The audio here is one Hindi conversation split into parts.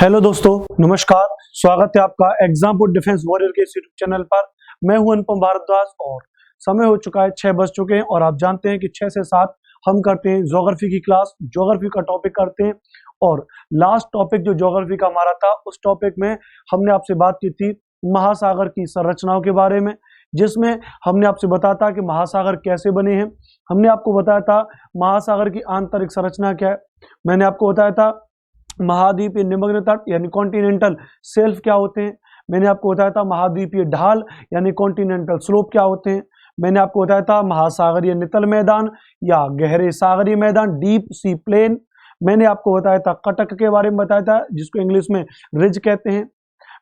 हेलो दोस्तों, नमस्कार। स्वागत है आपका एग्जामपुर डिफेंस वॉरियर के यूट्यूब चैनल पर। मैं हूं अनुपम भारद्वाज और समय हो चुका है 6 बज चुके हैं और आप जानते हैं कि 6 से 7 हम करते हैं ज्योग्राफी की क्लास। ज्योग्राफी का टॉपिक करते हैं और लास्ट टॉपिक जो ज्योग्राफी का हमारा था, उस टॉपिक में हमने आपसे बात की थी महासागर की संरचनाओं के बारे में, जिसमें हमने आपसे बताया था कि महासागर कैसे बने हैं। हमने आपको बताया था महासागर की आंतरिक संरचना क्या है। मैंने आपको बताया था महाद्वीपीय निमग्न तट यानी कॉन्टिनेंटल शेल्फ क्या होते हैं। मैंने आपको बताया था महाद्वीपीय ढाल यानी कॉन्टिनेंटल स्लोप क्या होते हैं। मैंने आपको बताया था महासागरीय नितल मैदान या गहरे सागरीय मैदान डीप सी प्लेन। मैंने आपको बताया था कटक के बारे में बताया था, जिसको इंग्लिश में रिज कहते हैं।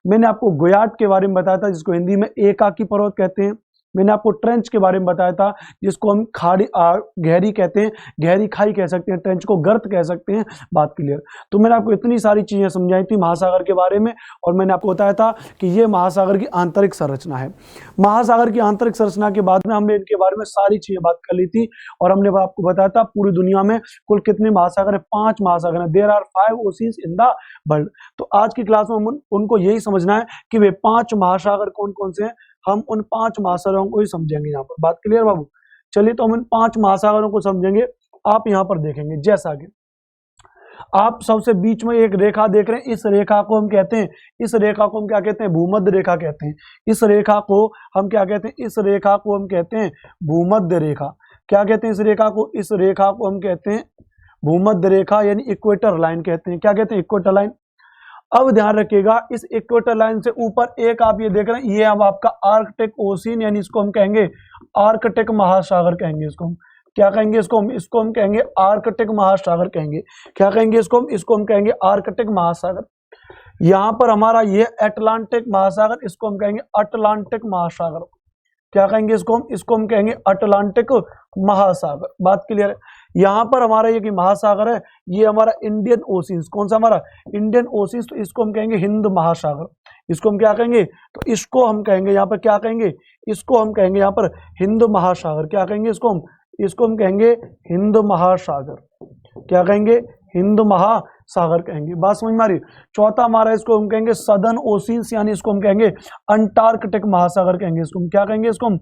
मैंने आपको गोयाट के बारे में बताया था, जिसको हिंदी में एकाकी पर्वत कहते हैं। मैंने आपको ट्रेंच के बारे में बताया था, जिसको हम खाड़ी गहरी कहते हैं, गहरी खाई कह सकते हैं, ट्रेंच को गर्त कह सकते हैं। बात क्लियर। तो मैंने आपको इतनी सारी चीजें समझाई थी महासागर के बारे में और मैंने आपको बताया था कि ये महासागर की आंतरिक संरचना है। महासागर की आंतरिक संरचना के बाद में हमने इनके बारे में सारी चीजें बात कर ली थी और हमने आपको बताया था पूरी दुनिया में कुल कितने महासागर है। 5 महासागर है। There are 5 oceans in the world. तो आज की क्लास में उनको यही समझना है कि वे 5 महासागर कौन कौन से हैं। हम उन 5 महासागरों को ही समझेंगे यहाँ पर। बात क्लियर बाबू? चलिए, तो हम इन 5 महासागरों को समझेंगे। आप यहाँ पर देखेंगे, जैसा कि आप सबसे बीच में एक रेखा देख रहे हैं, इस रेखा को हम कहते हैं, इस रेखा को हम क्या कहते हैं? भूमध्य रेखा कहते हैं। इस रेखा को हम क्या कहते हैं? इस रेखा को हम कहते हैं भूमध्य रेखा। क्या कहते हैं इस रेखा को? इस रेखा को हम कहते हैं भूमध्य रेखा यानी इक्वेटर लाइन कहते हैं। क्या कहते हैं? Equator line. अब ध्यान रखिएगा, इस इक्वेटर लाइन से ऊपर एक आप ये देख रहे हैं, ये अब आपका आर्कटिक ओशियन यानी इसको हम कहेंगे आर्कटिक महासागर कहेंगे। इसको हम क्या कहेंगे? इसको हम कहेंगे आर्कटिक महासागर कहेंगे। क्या कहेंगे इसको हम कहेंगे आर्कटिक महासागर। यहाँ पर हमारा ये अटलांटिक महासागर, इसको हम कहेंगे अटलांटिक महासागर। क्या कहेंगे इसको हम कहेंगे अटलांटिक महासागर। बात क्लियर है? यहाँ पर हमारा ये कि महासागर है, ये हमारा इंडियन ओशियंस। कौन सा? हमारा इंडियन ओशियंस। तो इसको हम कहेंगे हिंद महासागर। इसको हम क्या कहेंगे? तो इसको हम कहेंगे यहाँ पर क्या कहेंगे? इसको हम कहेंगे यहाँ पर हिंद महासागर। क्या कहेंगे इसको हम कहेंगे हिंद महासागर। क्या कहेंगे? हिंद महासागर कहेंगे। बात समझ में आ रही? चौथा हमारा इसको हम कहेंगे सदर्न ओशियंस यानी इसको हम कहेंगे अंटार्कटिक महासागर कहेंगे। इसको हम क्या कहेंगे? इसको हम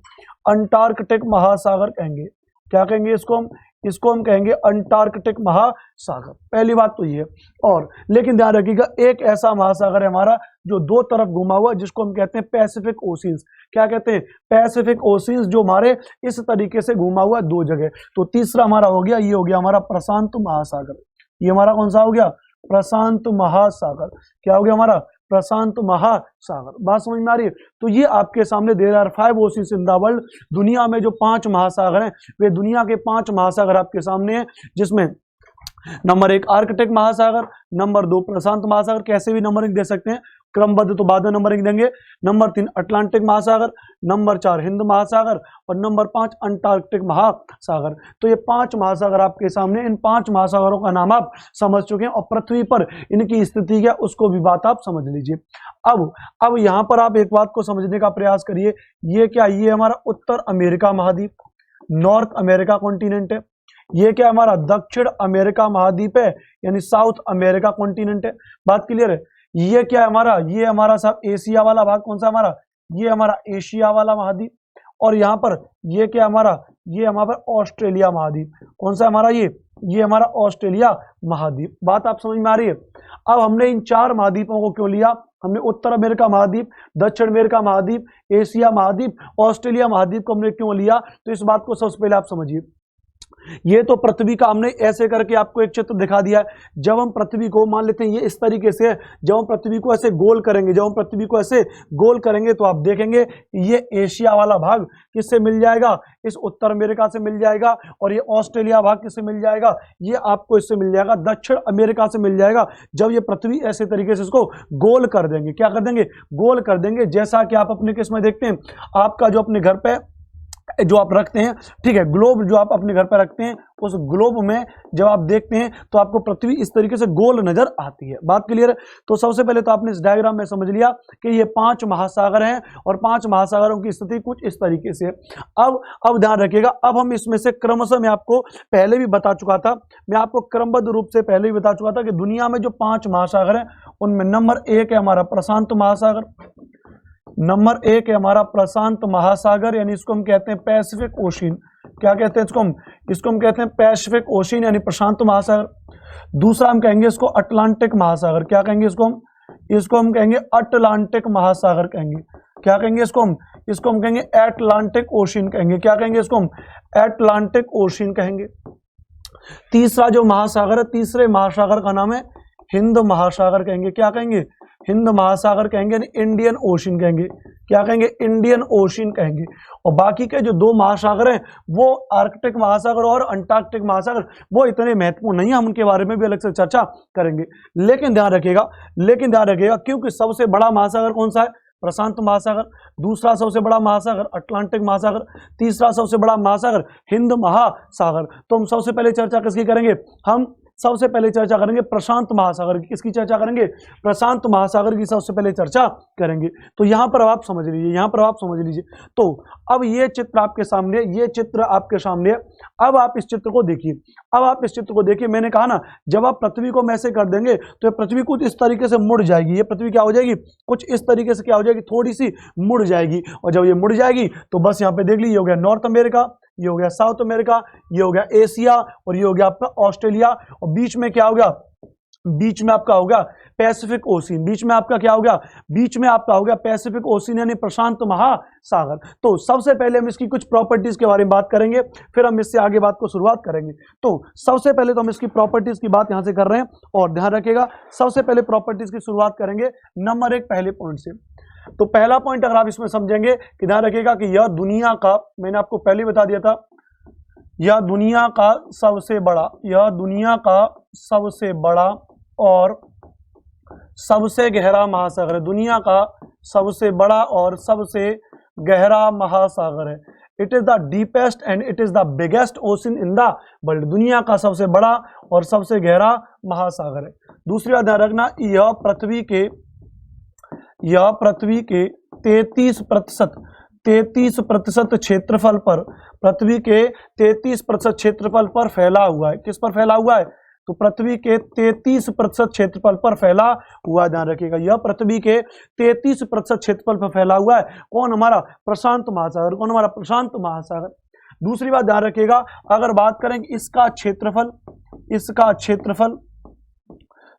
अंटार्कटिक महासागर कहेंगे। क्या कहेंगे इसको हम कहेंगे अंटार्कटिक महासागर। पहली बात तो ये। और लेकिन ध्यान रखिएगा, एक ऐसा महासागर है हमारा जो दो तरफ घुमा हुआ है, जिसको हम कहते हैं पैसिफिक ओशियंस। क्या कहते हैं? पैसिफिक ओशियंस, जो हमारे इस तरीके से घुमा हुआ है 2 जगह। तो तीसरा हमारा हो गया, ये हो गया हमारा प्रशांत महासागर। ये हमारा कौन सा हो गया? प्रशांत महासागर। क्या हो गया हमारा? प्रशांत महासागर। बात समझ में आ रही है? तो ये आपके सामने there are 5 oceans in the world. दुनिया में जो 5 महासागर हैं, वे दुनिया के 5 महासागर आपके सामने हैं, जिसमें नंबर 1 आर्कटिक महासागर, नंबर 2 प्रशांत महासागर। कैसे भी नंबरिंग दे सकते हैं, क्रमबद्ध तो बाद में नंबरिंग देंगे। नंबर 3 अटलांटिक महासागर, नंबर 4 हिंद महासागर और नंबर 5 अंटार्कटिक महासागर। तो ये 5 महासागर आपके सामने। इन 5 महासागरों का नाम आप समझ चुके हैं और पृथ्वी पर इनकी स्थिति क्या, उसको भी बात आप समझ लीजिए। अब यहाँ पर आप एक बात को समझने का प्रयास करिए। ये क्या? ये हमारा उत्तर अमेरिका महाद्वीप, नॉर्थ अमेरिका कॉन्टिनेंट है। ये क्या? हमारा दक्षिण अमेरिका महाद्वीप है यानी साउथ अमेरिका कॉन्टिनेंट है। बात क्लियर है? ये क्या है हमारा? ये हमारा सब एशिया वाला भाग। कौन सा हमारा? ये हमारा एशिया वाला महाद्वीप। और यहाँ पर ये क्या हमारा? ये हमारा ऑस्ट्रेलिया महाद्वीप। कौन सा हमारा? ये हमारा ऑस्ट्रेलिया महाद्वीप। बात आप समझ में आ रही है? अब हमने इन 4 महाद्वीपों को क्यों लिया? हमने उत्तर अमेरिका महाद्वीप, दक्षिण अमेरिका महाद्वीप, एशिया महाद्वीप, ऑस्ट्रेलिया महाद्वीप को हमने क्यों लिया? तो इस बात को सबसे पहले आप समझिए। ये तो पृथ्वी का हमने ऐसे करके आपको एक चित्र दिखा दिया है। जब हम पृथ्वी को मान लेते हैं ये इस तरीके से, जब हम पृथ्वी को ऐसे गोल करेंगे, तो आप देखेंगे ये एशिया वाला भाग किससे मिल जाएगा? इस उत्तर अमेरिका से मिल जाएगा। और ये ऑस्ट्रेलिया भाग किससे मिल जाएगा? ये आपको इससे मिल जाएगा, दक्षिण अमेरिका से मिल जाएगा। जब ये पृथ्वी ऐसे तरीके से इसको गोल कर देंगे, क्या कर देंगे? गोल कर देंगे। जैसा कि आप अपने केस में देखते हैं, आपका जो अपने घर पे जो आप रखते हैं, ठीक है, ग्लोब जो आप अपने घर पर रखते हैं, उस ग्लोब में जब आप देखते हैं तो आपको पृथ्वी इस तरीके से गोल नजर आती है। बात क्लियर है? तो सबसे पहले तो आपने इस डायग्राम में समझ लिया कि ये 5 महासागर हैं और 5 महासागरों की स्थिति कुछ इस तरीके से है। अब ध्यान रखिएगा, अब हम इसमें से क्रमशः, मैं आपको पहले भी बता चुका था, मैं आपको क्रमबद्ध रूप से पहले भी बता चुका था कि दुनिया में जो 5 महासागर हैं उनमें नंबर 1 है हमारा प्रशांत महासागर, नंबर 1 है हमारा प्रशांत महासागर, यानी इसको हम कहते हैं पैसिफिक ओशियन। क्या कहते हैं इसको हम कहते हैं पैसिफिक ओशियन यानी प्रशांत महासागर। दूसरा हम कहेंगे इसको अटलांटिक महासागर। क्या कहेंगे इसको हम कहेंगे अटलांटिक महासागर कहेंगे। क्या कहेंगे इसको हम कहेंगे एटलांटिक ओशियन कहेंगे। क्या कहेंगे इसको हम एटलांटिक ओशियन कहेंगे। तीसरा जो महासागर है, तीसरे महासागर का नाम है हिंद महासागर कहेंगे। क्या कहेंगे? हिंद महासागर कहेंगे, इंडियन ओशियन कहेंगे। क्या कहेंगे? इंडियन ओशियन कहेंगे। और बाकी के जो 2 महासागर हैं वो आर्कटिक महासागर और अंटार्कटिक महासागर, वो इतने महत्वपूर्ण नहीं है, हम उनके बारे में भी अलग से चर्चा करेंगे। लेकिन ध्यान रखिएगा क्योंकि सबसे बड़ा महासागर कौन सा है? प्रशांत महासागर। दूसरा सबसे बड़ा महासागर अटलांटिक महासागर। तीसरा सबसे बड़ा महासागर हिंद महासागर। तो हम सबसे पहले चर्चा किसकी करेंगे? हम सबसे पहले चर्चा करेंगे प्रशांत महासागर की। किसकी चर्चा करेंगे? प्रशांत महासागर की सबसे पहले चर्चा करेंगे। तो यहां पर आप समझ लीजिए, तो अब ये चित्र आपके सामने है। अब आप इस चित्र को देखिए, मैंने कहा ना, जब आप पृथ्वी को ऐसे कर देंगे तो पृथ्वी कुछ इस तरीके से मुड़ जाएगी। ये पृथ्वी क्या हो जाएगी? कुछ इस तरीके से क्या हो जाएगी? थोड़ी सी मुड़ जाएगी। और जब ये मुड़ जाएगी तो बस यहाँ पे देख लीजिए, ये हो गया नॉर्थ अमेरिका, ये हो गया साउथ अमेरिका, ये हो गया एशिया और ये हो गया आपका ऑस्ट्रेलिया। और बीच में क्या हो गया? बीच में आपका हो गया पैसिफिक ओशियन। बीच में आपका हो गया पैसिफिक ओशियन यानी प्रशांत महासागर। तो सबसे पहले हम इसकी कुछ प्रॉपर्टीज के बारे में बात करेंगे, फिर हम इससे आगे बात को शुरुआत करेंगे। तो सबसे पहले तो हम इसकी प्रॉपर्टीज की बात यहां से कर रहे हैं और ध्यान रखिएगा, सबसे पहले प्रॉपर्टीज की शुरुआत करेंगे नंबर 1 पहले पॉइंट से। तो पहला पॉइंट अगर आप इसमें समझेंगे कि ध्यान रखिएगा कि यह दुनिया का, मैंने आपको पहले बता दिया था, यह दुनिया का सबसे बड़ा और सबसे गहरा महासागर है। दुनिया का सबसे बड़ा और सबसे गहरा महासागर है। It is the deepest and it is the biggest ocean in the world. दुनिया का सबसे बड़ा और सबसे गहरा महासागर है। दूसरी बात ध्यान रखना, यह पृथ्वी के 33% क्षेत्रफल पर, पृथ्वी के 33% क्षेत्रफल पर फैला हुआ है। किस पर फैला हुआ है? तो पृथ्वी के 33% क्षेत्रफल पर फैला हुआ है। ध्यान रखिएगा, यह पृथ्वी के 33% क्षेत्रफल पर फैला हुआ है। कौन? हमारा प्रशांत महासागर। कौन? हमारा प्रशांत महासागर। दूसरी बात ध्यान रखिएगा, अगर बात करेंगे इसका क्षेत्रफल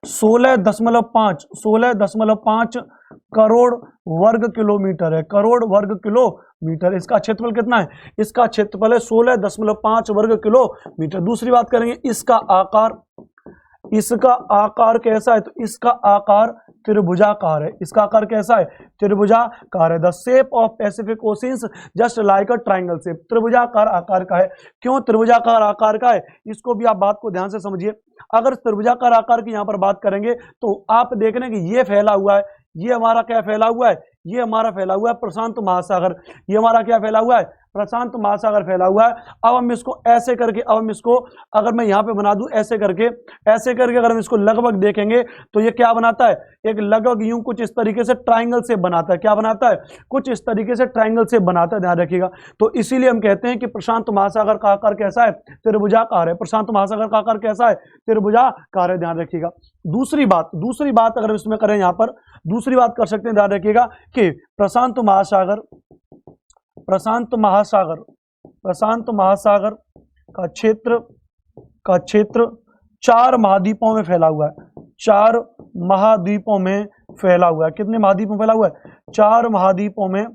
16.5 करोड़ वर्ग किलोमीटर है। करोड़ वर्ग किलोमीटर इसका क्षेत्रफल कितना है? इसका क्षेत्रफल है 16.5 वर्ग किलोमीटर। दूसरी बात करेंगे इसका आकार कैसा है? तो इसका आकार त्रिभुजाकार है। इसका आकार कैसा है? त्रिभुजाकार है। The shape of Pacific oceans just like a triangle shape. त्रिभुजाकार आकार का है। क्यों त्रिभुजाकार आकार का है? इसको भी आप बात को ध्यान से समझिए। अगर त्रिभुजाकार आकार की यहां पर बात करेंगे तो आप देख रहे हैं कि ये फैला हुआ है, ये हमारा क्या फैला हुआ है? ये हमारा फैला हुआ है प्रशांत महासागर। ये हमारा क्या फैला हुआ है? प्रशांत महासागर फैला हुआ है। अब हम इसको ऐसे करके, अगर मैं यहां पे बना दूं ऐसे करके अगर हम इसको लगभग देखेंगे तो ये क्या बनाता है? एक लगभग यूं कुछ इस तरीके से ट्राइंगल से बनाता है। क्या बनाता है? कुछ इस तरीके से ट्राइंगल से बनाता है। ध्यान रखिएगा, तो इसीलिए हम कहते हैं कि प्रशांत महासागर का आकार कैसा है? त्रिभुजाकार है। प्रशांत महासागर का आकार कैसा है? त्रिभुजाकार है। ध्यान रखिएगा। दूसरी बात अगर इसमें करें, यहां पर दूसरी बात कर सकते हैं। ध्यान रखिएगा कि प्रशांत महासागर का क्षेत्र 4 महाद्वीपों में फैला हुआ है। 4 महाद्वीपों में फैला हुआ है। कितने महाद्वीपों में फैला हुआ है? 4 महाद्वीपों में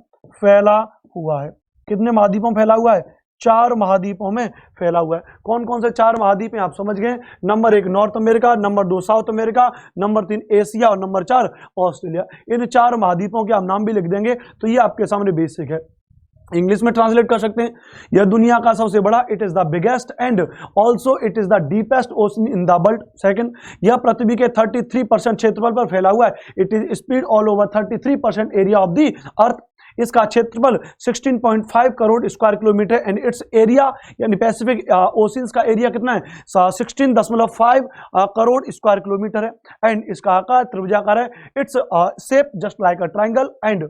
फैला हुआ है। कितने महाद्वीपों में फैला हुआ है? 4 महाद्वीपों में फैला हुआ है। कौन कौन से 4 महाद्वीप हैं आप समझ गए? Number 1 north America, number 2 south America, number 3 Asia और नंबर 4 ऑस्ट्रेलिया। इन 4 महाद्वीपों के आप नाम भी लिख देंगे तो ये आपके सामने बेसिक है। इंग्लिश में ट्रांसलेट कर सकते हैं, यह दुनिया का सबसे बड़ा, it is the biggest and also it is the deepest ocean in the world. Second, यह पृथ्वी के 33% क्षेत्रफल पर फैला हुआ है। It is spread all over 33% area of the earth. इसका क्षेत्रफल 16.5 crore square kilometre and it's area यानी पैसिफिक ओशियंस का एरिया कितना है 16.5 करोड़ स्क्वायर किलोमीटर है एंड इसका आकार त्रिभुजाकार है। Its shape just like a triangle and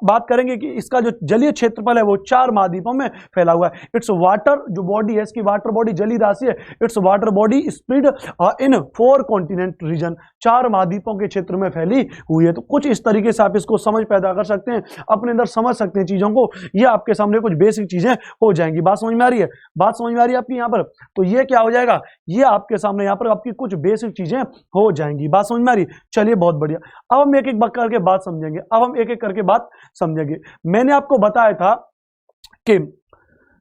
बात करेंगे कि इसका जो जलीय क्षेत्रफल है वो 4 महाद्वीपों में फैला हुआ है। इट्स वाटर जो बॉडी है इसकी वाटर बॉडी जलीय राशि है। It's water body spread in 4 continent region 4 महाद्वीपों के क्षेत्र में फैली हुई है। तो कुछ इस तरीके से आप इसको समझ पैदा कर सकते हैं, अपने अंदर समझ सकते हैं चीजों को। ये आपके सामने कुछ बेसिक चीजें हो जाएंगी। बात समझ में आ रही है? बात समझ में आ रही है आपकी यहाँ पर? तो ये क्या हो जाएगा, ये आपके सामने यहाँ पर आपकी कुछ बेसिक चीजें हो जाएंगी। बात समझ में आ रही है? चलिए बहुत बढ़िया। अब हम एक एक करके बात समझेंगे। अब हम एक एक करके बात समझेंगे। मैंने आपको बताया था कि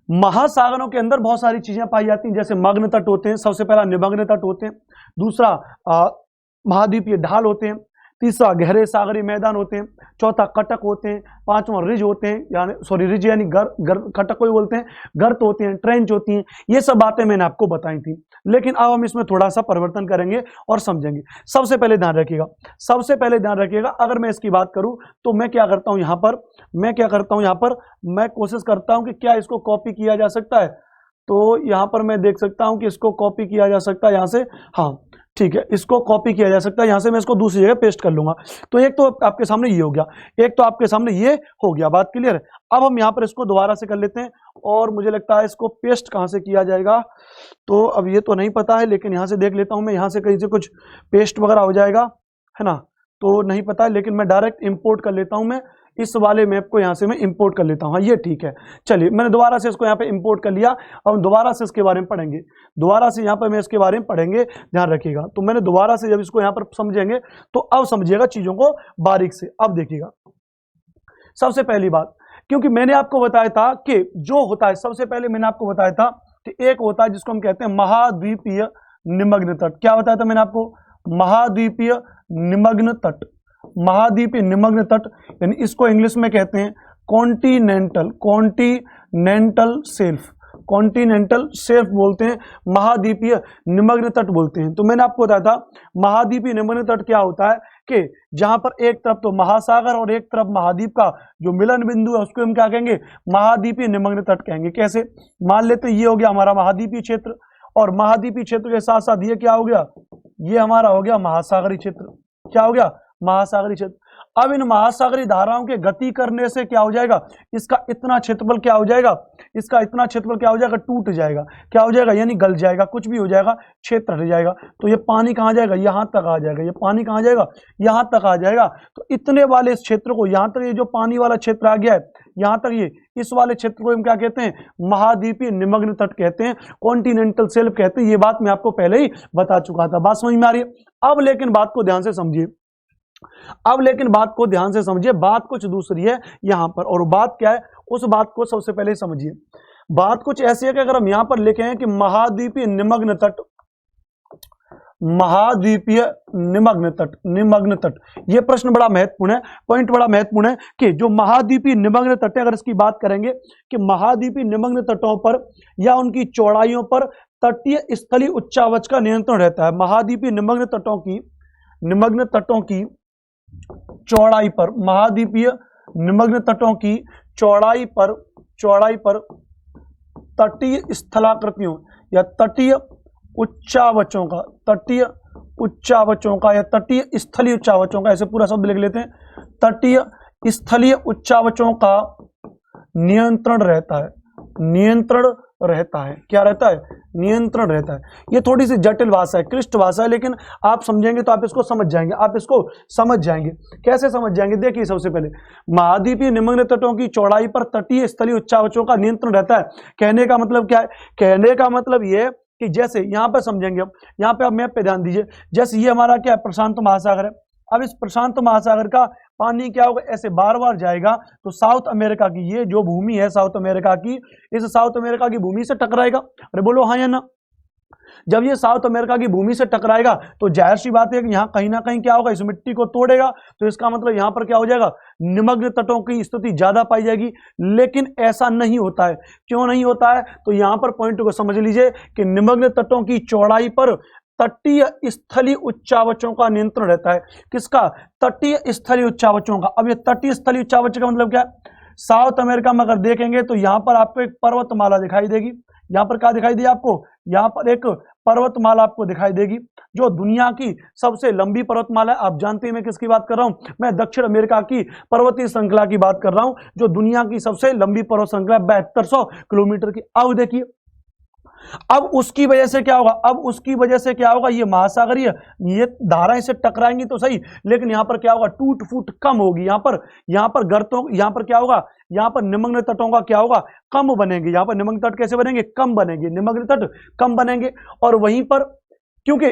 महासागरों के अंदर बहुत सारी चीजें पाई जाती हैं, जैसे मग्न तट होते हैं, सबसे पहला निमग्न तट होते हैं, दूसरा महाद्वीपीय ढाल होते हैं, तीसरा गहरे सागरीय मैदान होते हैं, चौथा कटक होते हैं, पांचवा रिज होते हैं यानी रिज यानी कटक को ही बोलते हैं, गर्त होते हैं, ट्रेंच होती हैं। ये सब बातें मैंने आपको बताई थी, लेकिन अब हम इसमें थोड़ा सा परिवर्तन करेंगे और समझेंगे। सबसे पहले ध्यान रखिएगा, अगर मैं इसकी बात करूं तो मैं क्या करता हूं यहाँ पर, मैं कोशिश करता हूं कि क्या इसको कॉपी किया जा सकता है। तो यहाँ पर मैं देख सकता हूं कि इसको कॉपी किया जा सकता है यहाँ से, हाँ ठीक है, इसको कॉपी किया जा सकता है यहाँ से। मैं इसको दूसरी जगह पेस्ट कर लूंगा। तो एक तो आपके सामने ये हो गया, एक तो आपके सामने ये हो गया। बात क्लियर है? अब हम यहाँ पर इसको दोबारा से कर लेते हैं और मुझे लगता है इसको पेस्ट कहाँ से किया जाएगा तो अब ये तो नहीं पता है, लेकिन यहाँ से देख लेता हूँ मैं, यहाँ से कहीं से कुछ पेस्ट वगैरह हो जाएगा है ना, तो नहीं पता है, लेकिन मैं डायरेक्ट इंपोर्ट कर लेता हूँ। मैं इस वाले मैप को यहाँ से मैं इंपोर्ट कर लेता हूँ। हाँ ये ठीक है, चलिए मैंने दोबारा से इसको यहाँ पे इंपोर्ट कर लिया। अब हम दोबारा से इसके बारे में पढ़ेंगे, दोबारा से यहाँ पर मैं इसके बारे में पढ़ेंगे, ध्यान रखिएगा। तो मैंने दोबारा से जब इसको यहाँ पर समझेंगे तो अब समझिएगा चीजों को बारीक से। अब देखिएगा, सबसे पहली बात, क्योंकि मैंने आपको बताया था कि जो होता है, सबसे पहले मैंने आपको बताया था कि एक होता है जिसको हम कहते हैं महाद्वीपीय निमग्न तट। क्या बताया था मैंने आपको? महाद्वीपीय निमग्न तट। महाद्वीपीय निमग्न तट यानी इसको इंग्लिश में कहते हैं कॉन्टिनेंटल शेल्फ बोलते हैं, महाद्वीपीय निमग्न तट बोलते हैं। तो मैंने आपको बताया था महाद्वीपीय निमग्न तट क्या होता है कि जहां पर एक तरफ तो महासागर और एक तरफ महाद्वीप का जो मिलन बिंदु है उसको हम क्या कहेंगे? महाद्वीपीय निमग्न तट कहेंगे। कैसे? मान लेते हैं ये हो गया हमारा महाद्वीपीय क्षेत्र, और महाद्वीपीय क्षेत्र के साथ साथ ये क्या हो गया? ये हमारा हो गया महासागरीय क्षेत्र। क्या हो गया? महासागरीय क्षेत्र। अब इन महासागरीय धाराओं के गति करने से क्या हो जाएगा? इसका इतना क्षेत्रफल क्या हो जाएगा? इसका इतना क्षेत्रफल क्या हो जाएगा? टूट जाएगा। क्या हो जाएगा? यानी गल जाएगा, कुछ भी हो जाएगा, क्षेत्र हट जाएगा। तो ये पानी कहाँ जाएगा? यहाँ तक आ जाएगा। ये पानी कहाँ जाएगा? यहाँ तक आ जाएगा। तो इतने वाले इस क्षेत्र को, यहाँ तक ये जो पानी वाला क्षेत्र आ गया है, यहाँ तक ये, इस वाले क्षेत्र को हम क्या कहते हैं? महाद्वीपीय निमग्न तट कहते हैं, कॉन्टिनेंटल शेल्फ कहते हैं। ये बात मैं आपको पहले ही बता चुका था। बात समझ में आ रही है? अब लेकिन बात को ध्यान से समझिए, बात कुछ दूसरी है यहां पर। और बात क्या है? उस बात को सबसे पहले समझिए। बात कुछ ऐसी है कि अगर हम यहां पर लिखे हैं कि महाद्वीपीय निमग्न तट, ये प्रश्न बड़ा महत्वपूर्ण है, पॉइंट बड़ा महत्वपूर्ण है कि जो महाद्वीपीय निमग्न तट है, अगर इसकी बात करेंगे कि महाद्वीपीय निमग्न तटों पर या उनकी चौड़ाइयों पर तटीय स्थलीय उच्चावच का नियंत्रण रहता है। महाद्वीपीय निमग्न तटों की चौड़ाई पर, महाद्वीपीय निमग्न तटों की चौड़ाई पर तटीय स्थलाकृतियों या तटीय उच्चावचों का या तटीय स्थलीय उच्चावचों का, ऐसे पूरा शब्द लिख लेते हैं, तटीय स्थलीय उच्चावचों का नियंत्रण रहता है। क्या रहता है? नियंत्रण रहता है। ये थोड़ी सी जटिल भाषा है, क्लिष्ट भाषा है, लेकिन आप समझेंगे तो आप इसको समझ जाएंगे। कैसे समझ जाएंगे? देखिए, सबसे पहले महाद्वीपीय निमग्न तटों की चौड़ाई पर तटीय स्थलीय उच्चावचों का नियंत्रण रहता है। कहने का मतलब क्या है? कहने का मतलब ये कि जैसे यहाँ पर समझेंगे, हम यहाँ पे आप मैप पे ध्यान दीजिए। जैसे ये हमारा क्या है? प्रशांत महासागर है। अब इस प्रशांत महासागर का पानी क्या होगा? ऐसे बार बार जाएगा तो साउथ अमेरिका की ये जो भूमि है, साउथ अमेरिका की, इस साउथ अमेरिका की भूमि से टकराएगा। अरे बोलो हाँ या ना? जब ये साउथ अमेरिका की भूमि से टकराएगा तो जाहिर सी बात है कि यहाँ कहीं ना कहीं क्या होगा? इस मिट्टी को तोड़ेगा। तो इसका मतलब यहाँ पर क्या हो जाएगा? निमग्न तटों की स्थिति ज्यादा पाई जाएगी। लेकिन ऐसा नहीं होता है। क्यों नहीं होता है? तो यहाँ पर पॉइंट को समझ लीजिए कि निमग्न तटों की चौड़ाई पर तटीय स्थलीय उच्चावचों का नियंत्रण रहता है। किसका? तटीय स्थलीय उच्चावचों का। अब ये तटीय स्थलीय उच्चावच का मतलब क्या है? साउथ अमेरिका में अगर देखेंगे तो यहाँ पर आपको एक पर्वतमाला दिखाई देगी। यहाँ पर क्या दिखाई दी आपको? यहाँ पर एक पर्वतमाला आपको दिखाई देगी, जो दुनिया की सबसे लंबी पर्वतमाला है। आप जानते हैं मैं किसकी बात कर रहा हूं? मैं दक्षिण अमेरिका की पर्वतीय श्रृंखला की बात कर रहा हूं, जो दुनिया की सबसे लंबी पर्वत श्रृंखला 7200 किलोमीटर की। अब देखिए, अब उसकी वजह से क्या होगा? अब उसकी वजह से क्या होगा? ये महासागरीय ये धाराएं से टकराएंगी तो सही, लेकिन यहां पर क्या होगा? टूट फूट कम होगी। यहां पर गर्तों, यहां पर क्या होगा? यहां पर निमग्न तटों का क्या होगा? कम बनेंगे। यहां पर निमग्न तट कैसे बनेंगे? कम बनेंगे। निमग्न तट कम बनेंगे। और वहीं पर क्योंकि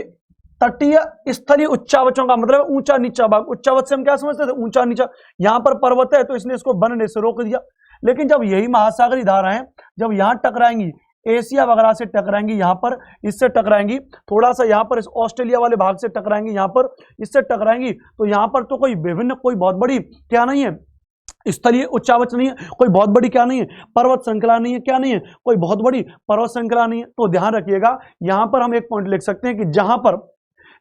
तटीय स्थलीय उच्चावचों का मतलब ऊंचा नीचा भाग। उच्चावच से हम क्या समझते थे? ऊंचा नीचा। यहां पर पर्वत है तो इसने इसको बनने से रोक दिया। लेकिन जब यही महासागरीय धाराएं जब यहां टकराएंगी, एशिया वगैरह से टकराएंगी, यहां पर इससे टकराएंगी, थोड़ा सा यहां पर इस ऑस्ट्रेलिया वाले भाग से टकराएंगी, यहां पर इससे टकराएंगी, तो यहां पर तो कोई बहुत बड़ी क्या नहीं है? स्थलीय उच्चावच नहीं है, कोई बहुत बड़ी क्या नहीं है? पर्वत श्रृंखला नहीं है। क्या नहीं है? कोई बहुत बड़ी पर्वत श्रृंखला नहीं है। तो ध्यान रखिएगा, यहां पर हम एक पॉइंट लिख सकते हैं कि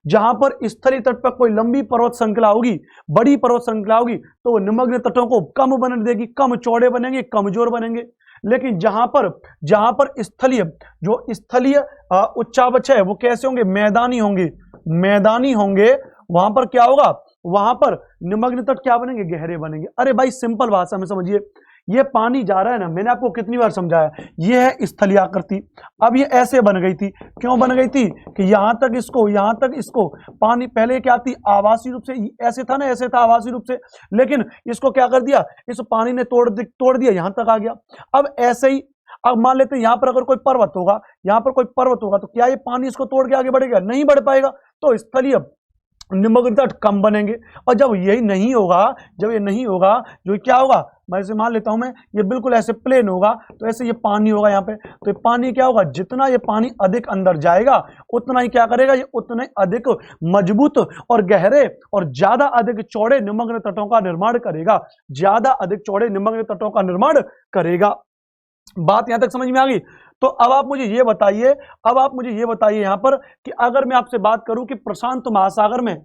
जहां पर स्थलीय तट पर कोई लंबी पर्वत श्रृंखला होगी, बड़ी पर्वत श्रृंखला होगी, तो वो निमग्न तटों को कम बनने देगी, कम चौड़े बनेंगे, कमजोर बनेंगे। लेकिन जहां पर स्थलीय उच्चावच है वो कैसे होंगे? मैदानी होंगे। वहां पर क्या होगा? वहां पर निमग्न तट क्या बनेंगे? गहरे बनेंगे। अरे भाई सिंपल भाषा में समझिए, ये पानी जा रहा है ना, मैंने आपको कितनी बार समझाया, ये है स्थलीय आकृति। अब ये ऐसे बन गई थी। क्यों बन गई थी? कि यहां तक इसको पानी पहले क्या थी? आवासीय रूप से ऐसे था ना, ऐसे था आवासीय रूप से, लेकिन इसको क्या कर दिया? इस पानी ने तोड़ दिया, यहां तक आ गया। अब ऐसे ही अब मान लेते हैं यहां पर अगर कोई पर्वत होगा, तो क्या ये पानी इसको तोड़ के आगे बढ़ेगा? नहीं बढ़ पाएगा। तो स्थलीय निमग्न तट कम बनेंगे। और जब ये नहीं होगा, जो क्या होगा? मैं इसे मान लेता हूं, मैं ये बिल्कुल ऐसे प्लेन होगा, तो ऐसे ये पानी होगा यहाँ पे, तो ये पानी क्या होगा? जितना ये पानी अधिक अंदर जाएगा, उतना ही क्या करेगा? ये उतने अधिक मजबूत और गहरे और ज्यादा अधिक चौड़े निमग्न तटों का निर्माण करेगा। बात यहां तक समझ में आ गई? तो अब आप मुझे ये बताइए यहां पर कि अगर मैं आपसे बात करूं कि प्रशांत महासागर में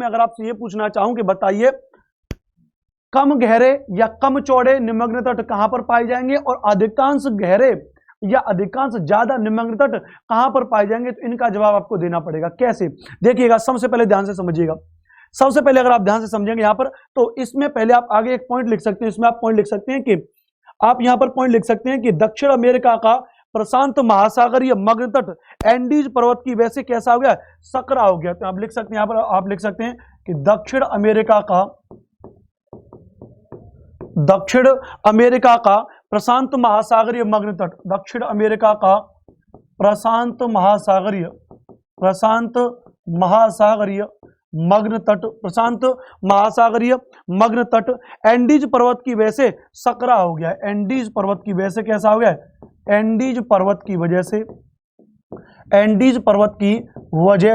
अगर आपसे ये पूछना चाहूं कि बताइए कम गहरे या कम चौड़े निमग्न तट कहां पर पाए जाएंगे, और अधिकांश गहरे या अधिकांश ज्यादा निमग्न तट कहां पर पाए जाएंगे, तो इनका जवाब आपको देना पड़ेगा। कैसे? देखिएगा, सबसे पहले ध्यान से समझिएगा। सबसे पहले अगर आप ध्यान से समझेंगे यहां पर, तो इसमें पहले आप आगे एक पॉइंट लिख सकते हैं। इसमें आप पॉइंट लिख सकते हैं कि दक्षिण अमेरिका का प्रशांत महासागरीय मग्न तट एंडीज पर्वत की वजह से कैसा हो गया? सकरा हो गया। तो आप लिख सकते हैं, यहां पर आप लिख सकते हैं कि दक्षिण अमेरिका का प्रशांत महासागरीय मग्न तट, दक्षिण अमेरिका का प्रशांत महासागरीय मग्न तट एंडीज पर्वत की वजह से सकरा हो गया है। एंडीज पर्वत की वजह से कैसा हो गया है? एंडीज पर्वत की वजह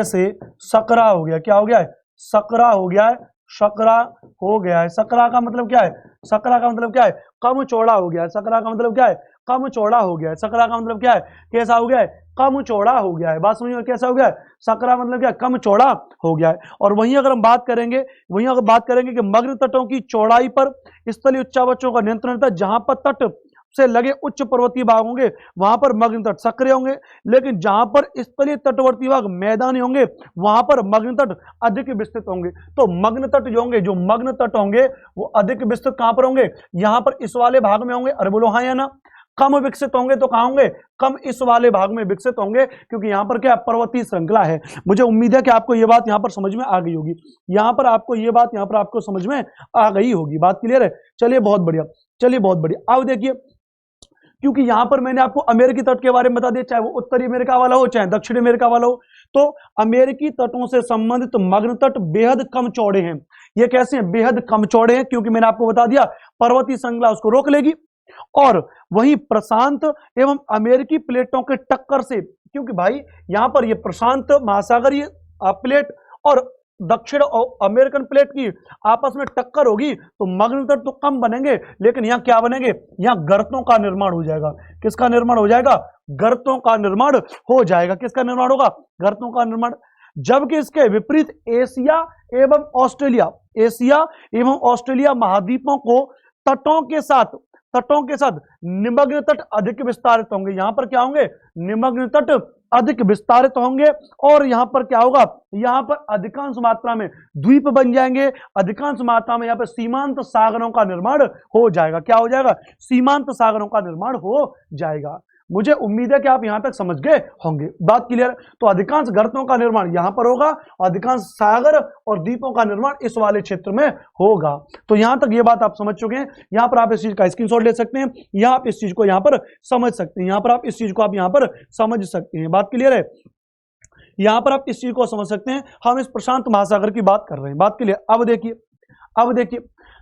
से सकरा हो गया। क्या हो गया है? सकरा हो गया है। सकरा का मतलब क्या है? कम चौड़ा हो गया है। सकरा का मतलब क्या है? कम चौड़ा हो गया है। सकरा का मतलब क्या है? कैसा हो गया है? कम चौड़ा हो गया है। बात समझिए, कैसा हो गया है? सकरा मतलब क्या? कम चौड़ा हो गया है। और वहीं अगर बात करेंगे कि मग्न तटों की चौड़ाई पर स्थलीय उच्चावचों का नियंत्रण था, जहां पर तट से लगे उच्च पर्वतीय भाग होंगे वहां पर मग्न तट सक्रिय होंगे, लेकिन जहां पर स्थलीय तटवर्ती भाग मैदानी होंगे वहां पर मग्न तट अधिक विस्तृत होंगे। तो मग्न तट होंगे वो अधिक विस्तृत कहां पर होंगे? यहां पर इस वाले भाग में होंगे। अरे बोलो हाँ या ना? कम विकसित होंगे तो कहां होंगे? कम इस वाले भाग में विकसित होंगे, क्योंकि यहां पर क्या पर्वतीय श्रृंखला है। मुझे उम्मीद है कि आपको यह बात यहां पर समझ में आ गई होगी। आपको समझ में आ गई होगी। बात क्लियर है? चलिए बहुत बढ़िया। अब देखिए, क्योंकि यहां पर मैंने आपको अमेरिकी तट के बारे में बता दिया, चाहे वो उत्तरी अमेरिका वाला हो चाहे दक्षिण अमेरिका वाला हो, तो अमेरिकी तटों से संबंधित मग्न तट बेहद कम चौड़े हैं। ये कैसे हैं? बेहद कम चौड़े हैं, क्योंकि मैंने आपको बता दिया पर्वतीय श्रृंखला उसको रोक लेगी। और वही प्रशांत एवं अमेरिकी प्लेटों के टक्कर से, क्योंकि भाई यहां पर ये प्रशांत महासागरीय प्लेट और दक्षिण अमेरिकन प्लेट की आपस में टक्कर होगी तो मग्न तट तो कम बनेंगे, लेकिन यहाँ क्या बनेंगे, यहाँ गर्तों का निर्माण हो जाएगा। किसका निर्माण हो जाएगा, गर्तों का निर्माण हो जाएगा। किसका निर्माण होगा, गर्तों का निर्माण। जबकि इसके विपरीत एशिया एवं ऑस्ट्रेलिया महाद्वीपों को तटों के साथ निमग्न तट अधिक विस्तारित होंगे। यहां पर क्या होंगे, निमग्न तट अधिक विस्तारित होंगे और यहां पर क्या होगा, यहां पर अधिकांश मात्रा में द्वीप बन जाएंगे, अधिकांश मात्रा में यहां पर सीमांत सागरों का निर्माण हो जाएगा। क्या हो जाएगा, सीमांत सागरों का निर्माण हो जाएगा। मुझे उम्मीद है कि आप यहां तक समझ गए होंगे, बात क्लियर। तो अधिकांश गर्तों का निर्माण यहां पर होगा, अधिकांश सागर और द्वीपों का निर्माण इस वाले क्षेत्र में होगा। तो यहां तक ये बात आप समझ चुके हैं। यहां पर आप इस चीज का स्क्रीनशॉट ले सकते हैं, यहां आप इस चीज को यहां पर समझ सकते हैं, यहां पर आप इस चीज को आप यहां पर समझ सकते हैं। बात क्लियर है, यहां पर आप इस चीज को समझ सकते हैं। हम इस प्रशांत महासागर की बात कर रहे हैं, बात क्लियर। अब देखिए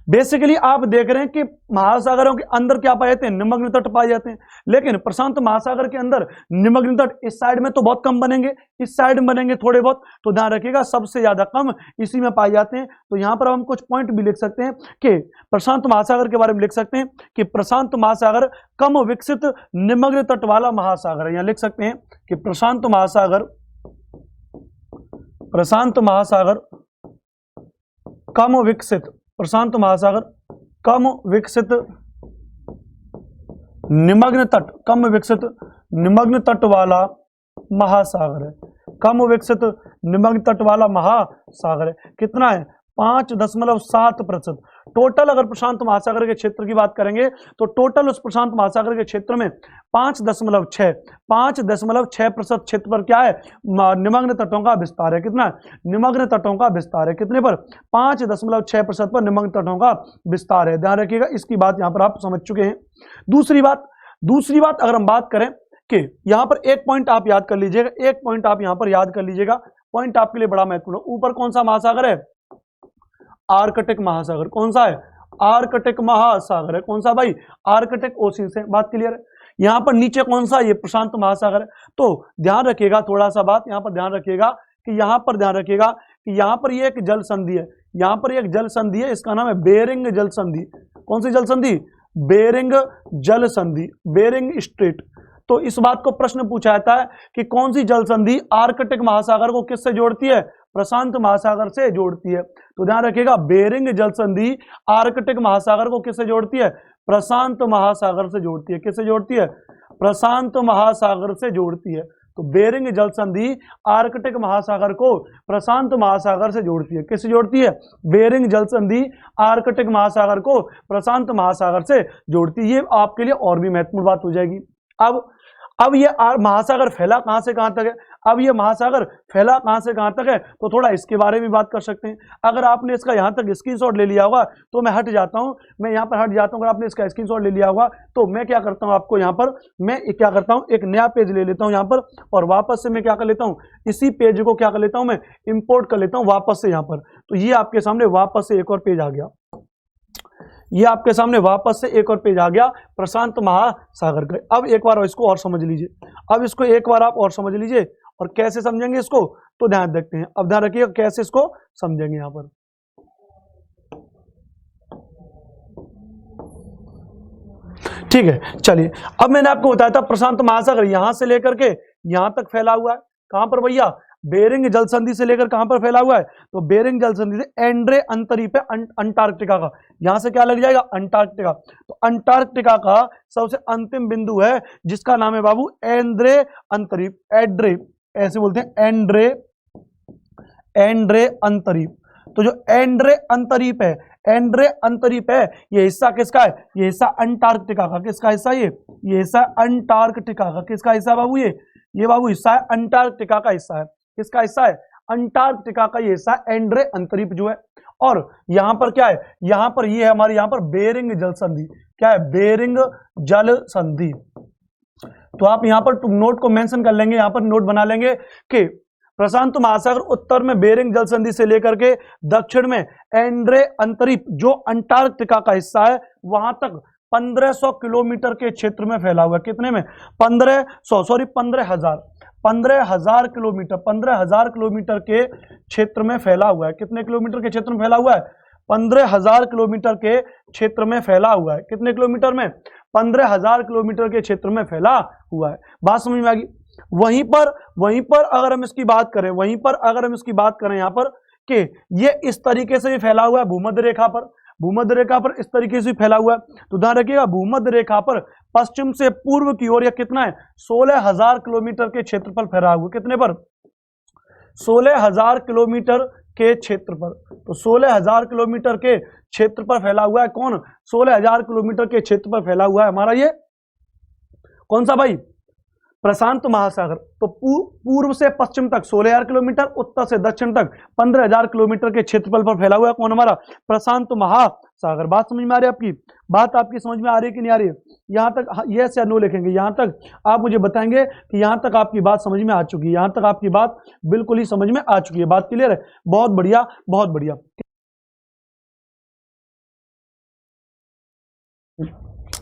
बेसिकली आप देख रहे हैं कि महासागरों के अंदर क्या पाए जाते हैं, निमग्न तट पाए जाते हैं, लेकिन प्रशांत महासागर के अंदर निमग्न तट इस साइड में तो बहुत कम बनेंगे, इस साइड में बनेंगे थोड़े बहुत। तो ध्यान रखिएगा सबसे ज्यादा कम इसी में पाए जाते हैं। तो यहां पर हम कुछ पॉइंट भी लिख सकते हैं कि प्रशांत महासागर के बारे में लिख सकते हैं कि प्रशांत महासागर कम विकसित निमग्न तट वाला महासागर है। यहां लिख सकते हैं कि प्रशांत महासागर कम विकसित, प्रशांत महासागर कम विकसित निमग्न तट वाला महासागर है। कम विकसित निमग्न तट वाला महासागर है। कितना है, 5.7%। टोटल अगर प्रशांत महासागर के क्षेत्र की बात करेंगे तो टोटल उस प्रशांत महासागर के क्षेत्र में 5.6% क्षेत्र पर क्या है, निमग्न तटों का विस्तार है। कितना, निमग्न तटों का विस्तार है। कितने पर, 5.6% पर निमग्न तटों का विस्तार है। ध्यान रखिएगा, इसकी बात यहां पर आप समझ चुके हैं। दूसरी बात अगर हम बात करें कि यहां पर एक पॉइंट आप याद कर लीजिएगा, पॉइंट आपके लिए बड़ा महत्वपूर्ण। ऊपर कौन सा महासागर है, आर्कटिक महासागर। कौन सा है, आर्कटिक महासागर है। कौन सा भाई, आर्कटिक ओशियन से। बात क्लियर है। यहां पर नीचे कौन सा, ये प्रशांत महासागर है। तो ध्यान रखिएगा, थोड़ा सा बात यहां पर ध्यान रखिएगा कि यहां पर ये एक जल संधि है, यहां पर एक जल संधि है, इसका नाम है बेरिंग जल संधि। कौन सी जल संधि, बेरिंग जल संधि, बेरिंग स्ट्रेट। तो इस बात को प्रश्न पूछा जाता है कि कौन सी जल संधि आर्कटिक महासागर को किससे जोड़ती है, प्रशांत महासागर से जोड़ती है। तो ध्यान रखिएगा, बेरिंग जल संधि आर्कटिक महासागर को किससे जोड़ती है, प्रशांत महासागर से जोड़ती है। किससे जोड़ती है, प्रशांत महासागर से जोड़ती है। तो बेरिंग जल संधि आर्कटिक महासागर को प्रशांत महासागर से जोड़ती है। किससे जोड़ती है, बेरिंग जल संधि आर्कटिक महासागर को प्रशांत महासागर से जोड़ती है। ये आपके लिए और भी महत्वपूर्ण बात हो जाएगी। अब ये महासागर फैला कहां से कहां तक है, तो थोड़ा इसके बारे में बात कर सकते हैं। अगर आपने इसका यहां तक स्क्रीनशॉट ले लिया होगा तो मैं हट जाता हूं, अगर आपने इसका स्क्रीनशॉट ले लिया होगा तो मैं क्या करता हूं, आपको यहां पर मैं क्या करता हूं, एक नया पेज ले लेता हूं यहां पर, और वापस से मैं क्या कर लेता हूं, इसी पेज को क्या कर लेता हूं, मैं इंपोर्ट कर लेता हूं वापस से यहां पर। तो ये आपके सामने वापस से एक और पेज आ गया, प्रशांत महासागर का। अब एक बार इसको और समझ लीजिए, और कैसे समझेंगे इसको, तो ध्यान देखते हैं। अब ध्यान रखिएगा कैसे इसको समझेंगे यहां पर। ठीक है, चलिए। अब मैंने आपको बताया था प्रशांत महासागर यहां से लेकर के यहां तक फैला हुआ है। कहां पर भैया, बेरिंग जल संधि से लेकर कहां पर फैला हुआ है, तो बेरिंग जल संधि से एंड्रे अंतरीप है अंटार्कटिका का। यहां से क्या लग जाएगा, अंटार्कटिका। तो अंटार्कटिका का सबसे अंतिम बिंदु है जिसका नाम है बाबू एंड्रे अंतरीप, एड्रे ऐसे बोलते हैं, एंड्रे अंतरीप। तो जो एंड्रे अंतरीप है, ये हिस्सा किसका है, ये हिस्सा अंटार्कटिका का। किसका हिस्सा, ये हिस्सा अंटार्कटिका का। किसका हिस्सा बाबू, ये बाबू हिस्सा है अंटार्कटिका का हिस्सा है। किसका हिस्सा है, अंटार्कटिका का ये हिस्सा एंड्रे अंतरीप जो है। और यहां पर क्या है, यहां पर ये है हमारे यहां पर बेरिंग जल संधि। क्या है, बेरिंग जल संधि। तो आप यहां पर नोट को मेंशन कर लेंगे, यहां पर नोट बना लेंगे कि प्रशांत महासागर उत्तर में बेरिंग जल संधि से लेकर के दक्षिण में एंड्रे अंतरीप जो अंटार्कटिका का हिस्सा है वहां तक 1500 किलोमीटर के क्षेत्र में फैला हुआ है। कितने में, 15,000 15,000 किलोमीटर, 15,000 किलोमीटर के क्षेत्र में फैला हुआ है। कितने किलोमीटर के क्षेत्र में फैला हुआ है? 15,000 किलोमीटर के क्षेत्र में फैला हुआ है। कितने किलोमीटर में? 15,000 किलोमीटर के क्षेत्र में फैला हुआ है। बात समझ में आ गई? वहीं पर अगर हम इसकी बात करें, यहाँ पर कि ये इस तरीके से भी फैला हुआ है भूमध्य रेखा पर, भूमध्य रेखा पर इस तरीके से फैला हुआ है। तो ध्यान रखिएगा, भूमध्य रेखा पर पश्चिम से पूर्व की ओर यह कितना है? 16,000 किलोमीटर के क्षेत्रफल फैला हुआ। कितने पर? 16,000 किलोमीटर के क्षेत्र पर। तो 16,000 किलोमीटर के क्षेत्र पर फैला हुआ है कौन? 16,000 किलोमीटर के क्षेत्र पर फैला हुआ है हमारा ये कौन सा भाई? प्रशांत महासागर। तो पूर्व से पश्चिम तक 16,000 किलोमीटर, उत्तर से दक्षिण तक 15,000 किलोमीटर के क्षेत्रफल पर फैला हुआ है कौन? हमारा प्रशांत महासागर। बात समझ में आ रही है आपकी? बात आपकी समझ में आ रही है कि नहीं आ रही है? यहां तक यस या नो लिखेंगे। यहां तक आप मुझे बताएंगे कि यहां तक आपकी बात समझ में आ चुकी है, यहां तक आपकी बात बिल्कुल ही समझ में आ चुकी है। बात क्लियर है? बहुत बढ़िया, बहुत बढ़िया।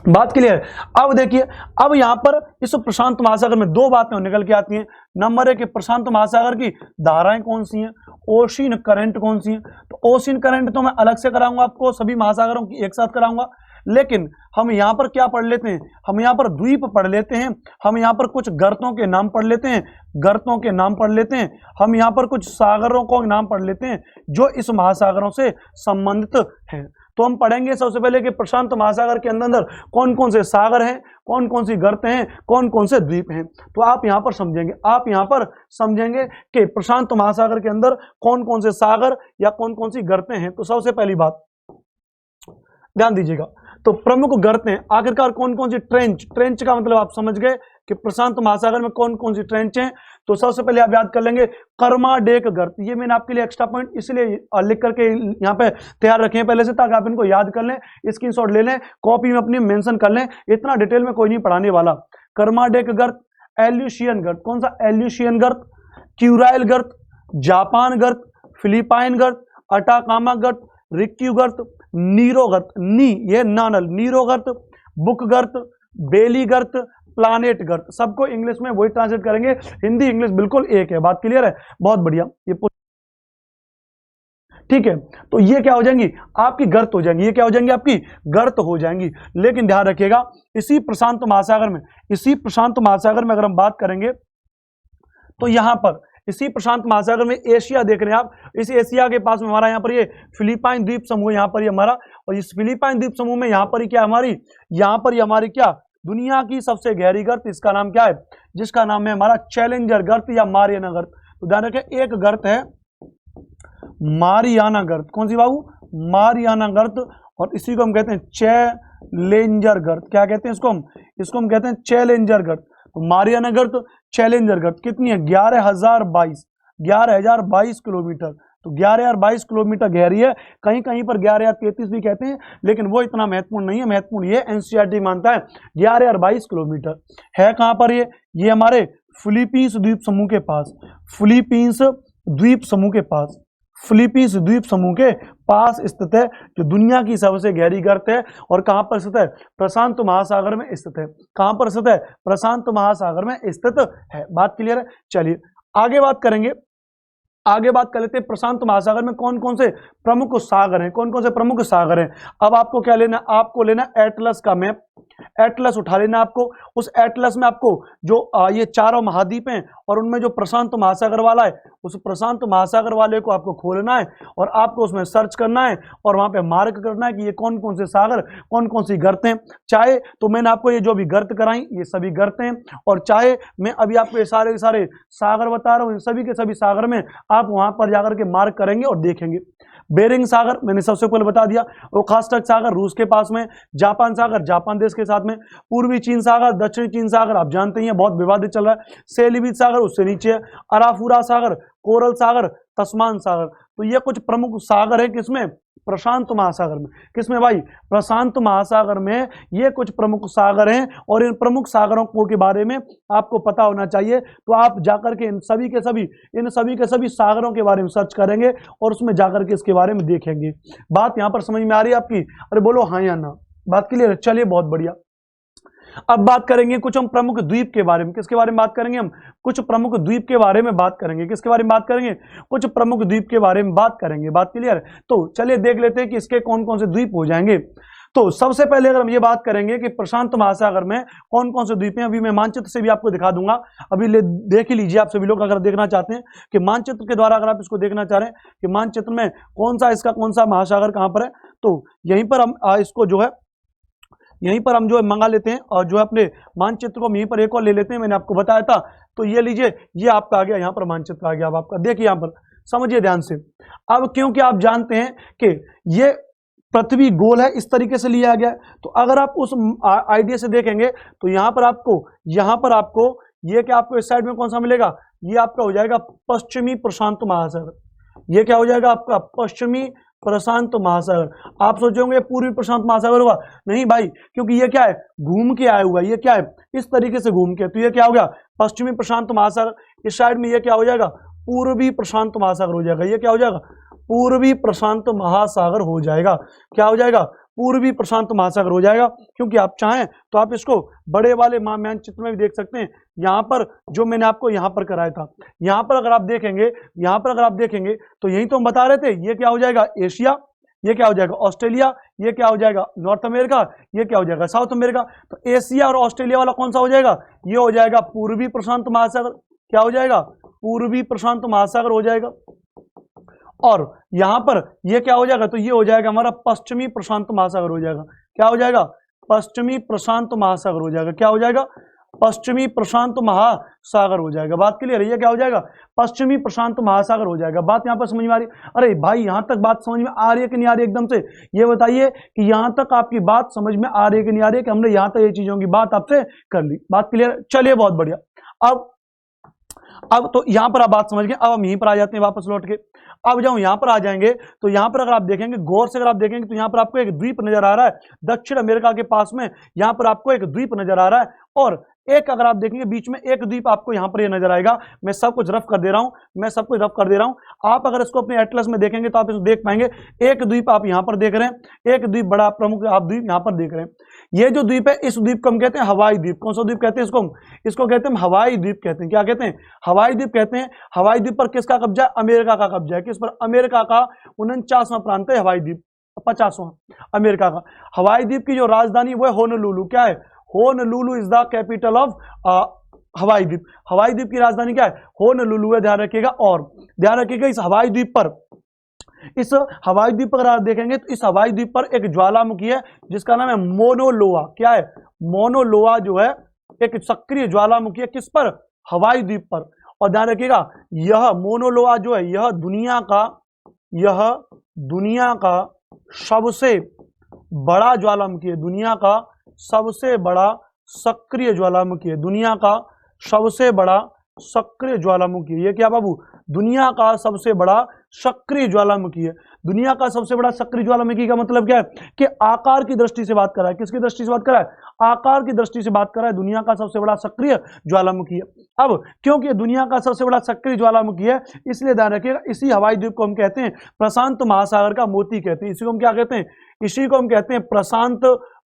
बात क्लियर है? अब देखिए, अब यहां पर इस प्रशांत महासागर में दो बातें निकल के आती हैं। नंबर एक, प्रशांत महासागर की धाराएं कौन सी हैं, ओशियन करंट कौन सी हैं। तो ओशियन करंट तो मैं अलग से कराऊंगा आपको, सभी महासागरों की एक साथ कराऊंगा। लेकिन हम यहां पर क्या पढ़ लेते हैं? हम यहां पर द्वीप पढ़ लेते हैं, हम यहां पर कुछ गर्तों के नाम पढ़ लेते हैं, गर्तों के नाम पढ़ लेते हैं, हम यहां पर कुछ सागरों को नाम पढ़ लेते हैं जो इस महासागरों से संबंधित हैं। तो हम पढ़ेंगे सबसे पहले कि प्रशांत महासागर के अंदर कौन कौन से सागर हैं, कौन कौन सी गर्तें हैं, कौन कौन से द्वीप हैं। तो आप यहां पर समझेंगे, कि प्रशांत महासागर के अंदर कौन कौन से सागर या कौन कौन सी गर्तें हैं। तो सबसे पहली बात ध्यान दीजिएगा, तो प्रमुख गर्तें आखिरकार कौन कौन सी, ट्रेंच का मतलब आप समझ गए कि प्रशांत महासागर में कौन कौन सी ट्रेंच हैं। तो सबसे पहले आप याद कर लेंगे कर्माडेक गर्त। ये मैंने आपके लिए एक्स्ट्रा पॉइंट इसलिए लिख करके यहाँ पे तैयार रखे हैं पहले से, ताकि आप इनको याद कर लें, स्क्रीनशॉट ले लें, कॉपी में अपनी मेंशन कर लें। इतना डिटेल में कोई नहीं पढ़ाने वाला। कर्माडेक गर्त, एल्यूशियन गर्त, कौन सा? एल्यूशियन गर्त, क्यूराइल गर्त, जापान गर्त, फिलिपाइन गर्त, अटाकामा गर्त, रिक्यू गर्त, नीरो गर्त, ये नानल, नीरो गर्त, बुक गर्त, बेली गर्त, प्लानेट गर्त। सबको इंग्लिश में वही ट्रांसलेट करेंगे, हिंदी इंग्लिश बिल्कुल एक है। बात क्लियर है? बहुत बढ़िया। ये ठीक है, तो ये क्या हो जाएंगी? आपकी गर्त हो जाएंगी। ये क्या हो जाएंगी? आपकी गर्त हो जाएंगी। लेकिन ध्यान रखिएगा, इसी प्रशांत महासागर में अगर हम बात करेंगे तो यहां पर इसी प्रशांत महासागर में एशिया देख रहे हैं आप, इस एशिया के पास में हमारा यहाँ पर ये फिलिपाइन द्वीप समूह यहाँ पर ये हमारा, और इस फिलिपाइन द्वीप समूह में यहाँ पर ही क्या हमारी, यहाँ पर हमारी क्या, दुनिया की सबसे गहरी गर्त, इसका नाम क्या है? जिसका नाम है हमारा चैलेंजर गर्त या मारियाना गर्त। तो ध्यान रखें, एक गर्त है मारियाना गर्त। कौन सी बाबू? मारियाना गर्त। और इसी को हम कहते हैं चैलेंजर गर्त। क्या कहते हैं इसको हम कहते हैं चैलेंजर गर्त। तो मारियाना गर्त, चैलेंजर गर्त कितनी है? 11,022 किलोमीटर। तो 11,022 किलोमीटर गहरी है। कहीं कहीं पर 11,033 भी कहते हैं, लेकिन वो इतना महत्वपूर्ण नहीं है। महत्वपूर्ण ये एनसीईआरटी मानता है 11,022 किलोमीटर है। कहां पर ये हमारे फिलीपींस द्वीप समूह के पास, फिलीपींस द्वीप समूह के पास स्थित है, जो दुनिया की सबसे गहरी गर्त है। और कहां पर स्थित है? प्रशांत महासागर में स्थित है। कहां पर स्थित है? प्रशांत महासागर में स्थित है। बात क्लियर है? चलिए आगे बात कर लेते हैं प्रशांत महासागर में कौन कौन से प्रमुख सागर हैं। अब आपको क्या लेना? आपको लेना एटलस का मैप। एटलस उठा लेना आपको। उस एटलस में आपको जो ये चारों महाद्वीप हैं और उनमें जो प्रशांत महासागर वाला है, उस प्रशांत महासागर वाले को आपको खोलना है और आपको उसमें सर्च करना है और वहां पे मार्क करना है कि ये कौन कौन से सागर, कौन कौन सी गर्तें। चाहे तो मैंने आपको ये जो भी गर्त कराई, ये सभी गर्तें, और चाहे मैं अभी आपको ये सारे के सारे सागर बता रहा हूँ, इन सभी के सभी सागर में आप वहां पर जाकर के मार्क करेंगे और देखेंगे। बेरिंग सागर मैंने सबसे पहले बता दिया, ओखोत्स्क सागर रूस के पास में, जापान सागर जापान देश के साथ में, पूर्वी चीन सागर, दक्षिणी चीन सागर आप जानते ही हैं बहुत विवादित चल रहा है, सेलिवित सागर उससे नीचे है, अराफुरा सागर, कोरल सागर, तस्मान सागर। तो ये कुछ प्रमुख सागर है किसमें? प्रशांत महासागर में। किसमें भाई? प्रशांत महासागर में ये कुछ प्रमुख सागर हैं और इन प्रमुख सागरों के बारे में आपको पता होना चाहिए। तो आप जाकर के इन सभी के सभी सागरों के बारे में सर्च करेंगे और उसमें जाकर के इसके बारे में देखेंगे। बात यहां पर समझ में आ रही है आपकी? अरे बोलो हाँ या ना। बात क्लियर है? चलिए बहुत बढ़िया। अब बात करेंगे कुछ हम प्रमुख द्वीप के बारे में। किसके बारे में बात करेंगे हम? कुछ प्रमुख द्वीप के बारे में बात करेंगे। किसके बारे में बात करेंगे? कुछ प्रमुख द्वीप के बारे में बात करेंगे। बात क्लियर? तो चलिए देख लेते हैं कि इसके कौन कौन से द्वीप हो जाएंगे। तो सबसे पहले अगर हम ये बात करेंगे कि प्रशांत महासागर में कौन कौन से द्वीप हैं, अभी मैं मानचित्र से भी आपको दिखा दूंगा। अभी देख ही लीजिए आप सभी लोग, अगर देखना चाहते हैं कि मानचित्र के द्वारा अगर आप इसको देखना चाह रहे हैं कि मानचित्र में कौन सा इसका कौन सा महासागर कहां पर है, तो यहीं पर हम इसको जो है यहीं पर हम जो है मंगा लेते हैं और जो है अपने मानचित्र को हम यहीं पर एक और ले लेते हैं। मैंने आपको बताया था, तो ये लीजिए, ये आपका आ गया, यहाँ पर मानचित्र आ गया। अब आपका देखिए, यहाँ पर समझिए ध्यान से। अब क्योंकि आप जानते हैं कि ये पृथ्वी गोल है, इस तरीके से लिया गया है, तो अगर आप उस आइडिया से देखेंगे तो यहाँ पर आपको ये क्या आपको इस साइड में कौन सा मिलेगा? ये आपका हो जाएगा पश्चिमी प्रशांत महासागर। ये क्या हो जाएगा आपका? पश्चिमी प्रशांत महासागर। आप सोचोगे पूर्वी प्रशांत महासागर होगा, नहीं भाई, क्योंकि ये क्या है? घूम के आया हुआ है। ये क्या है? इस तरीके से घूम के, तो ये क्या हो गया? पश्चिमी प्रशांत महासागर। इस साइड में ये क्या हो जाएगा? पूर्वी प्रशांत महासागर हो जाएगा। ये क्या हो जाएगा? पूर्वी प्रशांत महासागर हो जाएगा। क्या हो जाएगा? पूर्वी प्रशांत महासागर हो जाएगा। क्योंकि आप चाहें तो आप इसको बड़े वाले मानचित्र में भी देख सकते हैं। यहां पर जो मैंने आपको यहां पर कराया था, यहां पर अगर आप देखेंगे तो यही तो हम बता रहे थे। ये क्या हो जाएगा? एशिया। ये क्या हो जाएगा? ऑस्ट्रेलिया। ये क्या हो जाएगा? North America. ये क्या हो जाएगा? South America. तो एशिया और ऑस्ट्रेलिया वाला कौन सा हो जाएगा? ये हो जाएगा पूर्वी प्रशांत महासागर। क्या हो जाएगा? पूर्वी प्रशांत महासागर हो जाएगा। और यहां पर ये क्या हो जाएगा? तो ये हो जाएगा हमारा पश्चिमी प्रशांत महासागर हो जाएगा। क्या हो जाएगा? पश्चिमी प्रशांत महासागर हो जाएगा। क्या हो जाएगा? पश्चिमी प्रशांत महासागर हो जाएगा। बात क्लियर है? ये क्या हो जाएगा? पश्चिमी प्रशांत महासागर हो जाएगा। बात यहां पर समझ में आ रही है? अरे भाई, यहां तक बात समझ में आ रही है कि नहीं आ रही है? एकदम से ये बताइए कि यहां तक आपकी बात समझ में आ रही है कि नहीं आ रही है, कि हमने यहां तक ये चीजों की बात आपसे कर ली। बात क्लियर? चलिए, बहुत बढ़िया। अब तो यहां पर आप बात समझ गए। अब हम यहीं पर आ जाते हैं वापस लौट के। अब जब यहां पर आ जाएंगे तो यहां पर अगर आप देखेंगे, गौर से अगर आप देखेंगे, तो यहां पर आपको एक द्वीप नजर आ रहा है दक्षिण अमेरिका के पास में। यहां पर आपको एक द्वीप नजर आ रहा है, और एक अगर आप देखेंगे बीच में एक द्वीप आपको यहां पर ये नजर आएगा। मैं सब कुछ रफ कर दे रहा हूं, आप अगर इसको अपने एटलस में देखेंगे तो आप इसको देख पाएंगे। एक द्वीप आप यहां पर देख रहे हैं, एक द्वीप बड़ा प्रमुख आप द्वीप यहां पर देख रहे हैं। ये जो द्वीप है, इस द्वीप को हम कहते हैं हवाई द्वीप। कौन सा द्वीप कहते हैं इसको कहते हैं हवाई द्वीप कहते हैं। क्या कहते हैं? हवाई द्वीप कहते हैं। हवाई द्वीप पर किसका कब्जा है? अमेरिका का कब्जा है। किस पर? अमेरिका का 49वां प्रांत है हवाई द्वीप, 50वां अमेरिका का। हवाई द्वीप की जो राजधानी वो है होनोलुलु। क्या है? Honolulu is the capital of हवाई द्वीप। हवाई द्वीप की राजधानी क्या है? होनोलुलु है। ध्यान रखिएगा। और ध्यान रखिएगा, इस हवाई द्वीप पर अगर आप देखेंगे तो इस हवाई द्वीप पर एक ज्वालामुखी है जिसका नाम है मोनोलोआ। क्या है? मोनोलोआ जो है एक सक्रिय ज्वालामुखी है। किस पर? हवाई द्वीप पर। और ध्यान रखिएगा, यह मोनोलोआ जो है यह दुनिया का सबसे बड़ा ज्वालामुखी है। दुनिया का सबसे बड़ा सक्रिय ज्वालामुखी है। दुनिया का सबसे बड़ा सक्रिय ज्वालामुखी। ये क्या बाबू? दुनिया का सबसे बड़ा सक्रिय ज्वालामुखी है। दुनिया का सबसे बड़ा सक्रिय ज्वालामुखी का मतलब क्या है? कि आकार की दृष्टि से बात कर रहा है। किसकी दृष्टि से बात कर रहा है? आकार की दृष्टि से बात कर रहा है। दुनिया का सबसे बड़ा सक्रिय ज्वालामुखी है। अब क्योंकि दुनिया का सबसे बड़ा सक्रिय ज्वालामुखी है, इसलिए ध्यान रखिएगा, इसी हवाई द्वीप को हम कहते हैं प्रशांत महासागर का मोती कहते हैं। इसी को हम क्या कहते हैं? इसी को हम कहते हैं प्रशांत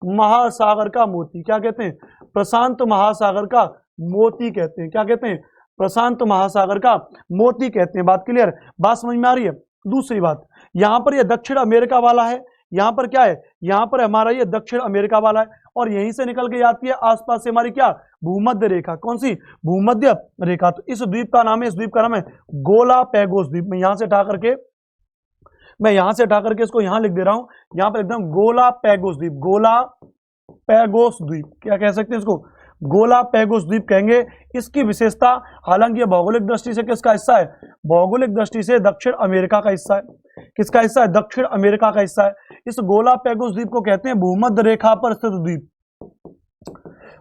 महासागर का मोती। क्या कहते हैं? प्रशांत महासागर का मोती कहते हैं। क्या कहते हैं? प्रशांत महासागर का मोती कहते हैं। बात क्लियर? बात समझ में आ रही है? दूसरी बात, यहां पर ये दक्षिण अमेरिका वाला है। यहां पर क्या है? यहां पर हमारा ये दक्षिण अमेरिका वाला है, और यहीं से निकल के जाती है आसपास से हमारी क्या? भूमध्य रेखा। कौन सी? भूमध्य रेखा। तो इस द्वीप का नाम है गालापागोस द्वीप। मैं यहां से उठा करके इसको यहां लिख दे रहा हूं, यहां पर एकदम गालापागोस द्वीप। गालापागोस द्वीप क्या कह सकते हैं इसको? गालापागोस द्वीप कहेंगे। इसकी विशेषता, हालांकि यह भौगोलिक दृष्टि से किसका हिस्सा है? भौगोलिक दृष्टि से दक्षिण अमेरिका का हिस्सा है। किसका हिस्सा है? दक्षिण अमेरिका का हिस्सा है। इस गालापागोस द्वीप को कहते हैं भूमध्य रेखा पर स्थित द्वीप।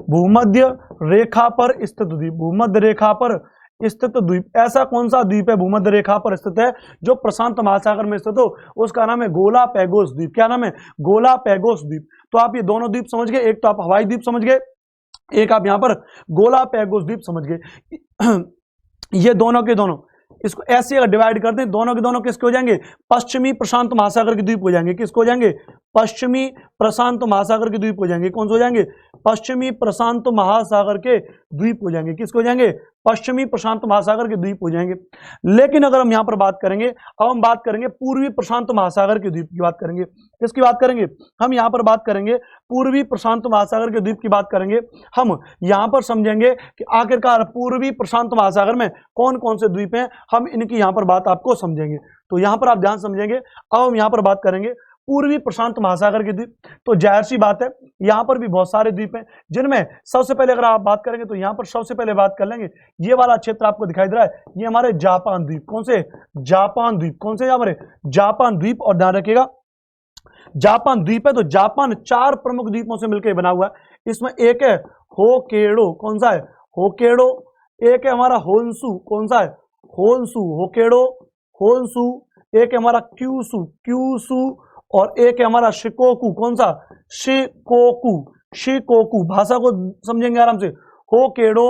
भूमध्य रेखा पर स्थित द्वीप। भूमध्य रेखा पर स्थित द्वीप। ऐसा कौन सा द्वीप है भूमध्य रेखा पर स्थित है जो प्रशांत महासागर में स्थित हो? उसका नाम है गालापागोस द्वीप। क्या नाम है? गालापागोस द्वीप। तो आप ये दोनों द्वीप समझ गए, एक तो आप हवाई द्वीप समझ गए, एक आप यहां पर गालापागोस द्वीप समझ गए। ये दोनों के दोनों, इसको ऐसे अगर डिवाइड करते हैं, दोनों के दोनों किसके हो जाएंगे? पश्चिमी प्रशांत महासागर के द्वीप हो जाएंगे। किसको हो जाएंगे? पश्चिमी प्रशांत महासागर के द्वीप हो जाएंगे। कौन से हो जाएंगे? पश्चिमी प्रशांत महासागर के द्वीप हो जाएंगे। किसके हो जाएंगे? पश्चिमी प्रशांत महासागर के द्वीप हो जाएंगे। लेकिन अगर हम यहां पर बात करेंगे, अब हम बात करेंगे पूर्वी प्रशांत महासागर के द्वीप की बात करेंगे। किसकी बात करेंगे? हम यहां पर बात करेंगे पूर्वी प्रशांत महासागर के द्वीप की बात करेंगे। हम यहां पर समझेंगे कि आखिरकार पूर्वी प्रशांत महासागर में कौन कौन से द्वीप हैं, हम इनकी यहां पर बात आपको समझेंगे। तो यहां पर आप ध्यान समझेंगे। अब हम यहां पर बात करेंगे पूर्वी प्रशांत महासागर के द्वीप। तो जाहिर सी बात है यहां पर भी बहुत सारे द्वीप हैं, जिनमें सबसे पहले अगर आप बात करेंगे तो यहां पर सबसे पहले बात कर लेंगे, ये वाला क्षेत्र आपको दिखाई दे रहा है, ये हमारे जापान द्वीप। कौन से? जापान द्वीप। कौन से? हमारे जापान द्वीप। और ध्यान रखिएगा जापान द्वीप है तो जापान 4 प्रमुख द्वीपों से मिलकर बना हुआ है। इसमें एक है होकेडो। कौन सा है? होकेडो। एक है हमारा होन्सू। कौन सा है? होन्सू। होकेडो, होन्सू। एक है हमारा क्यूसू। क्यूसू। और एक है हमारा शिकोकू। कौन सा? शिकोकू। शिकोकू। भाषा को समझेंगे आराम से। होकेडो,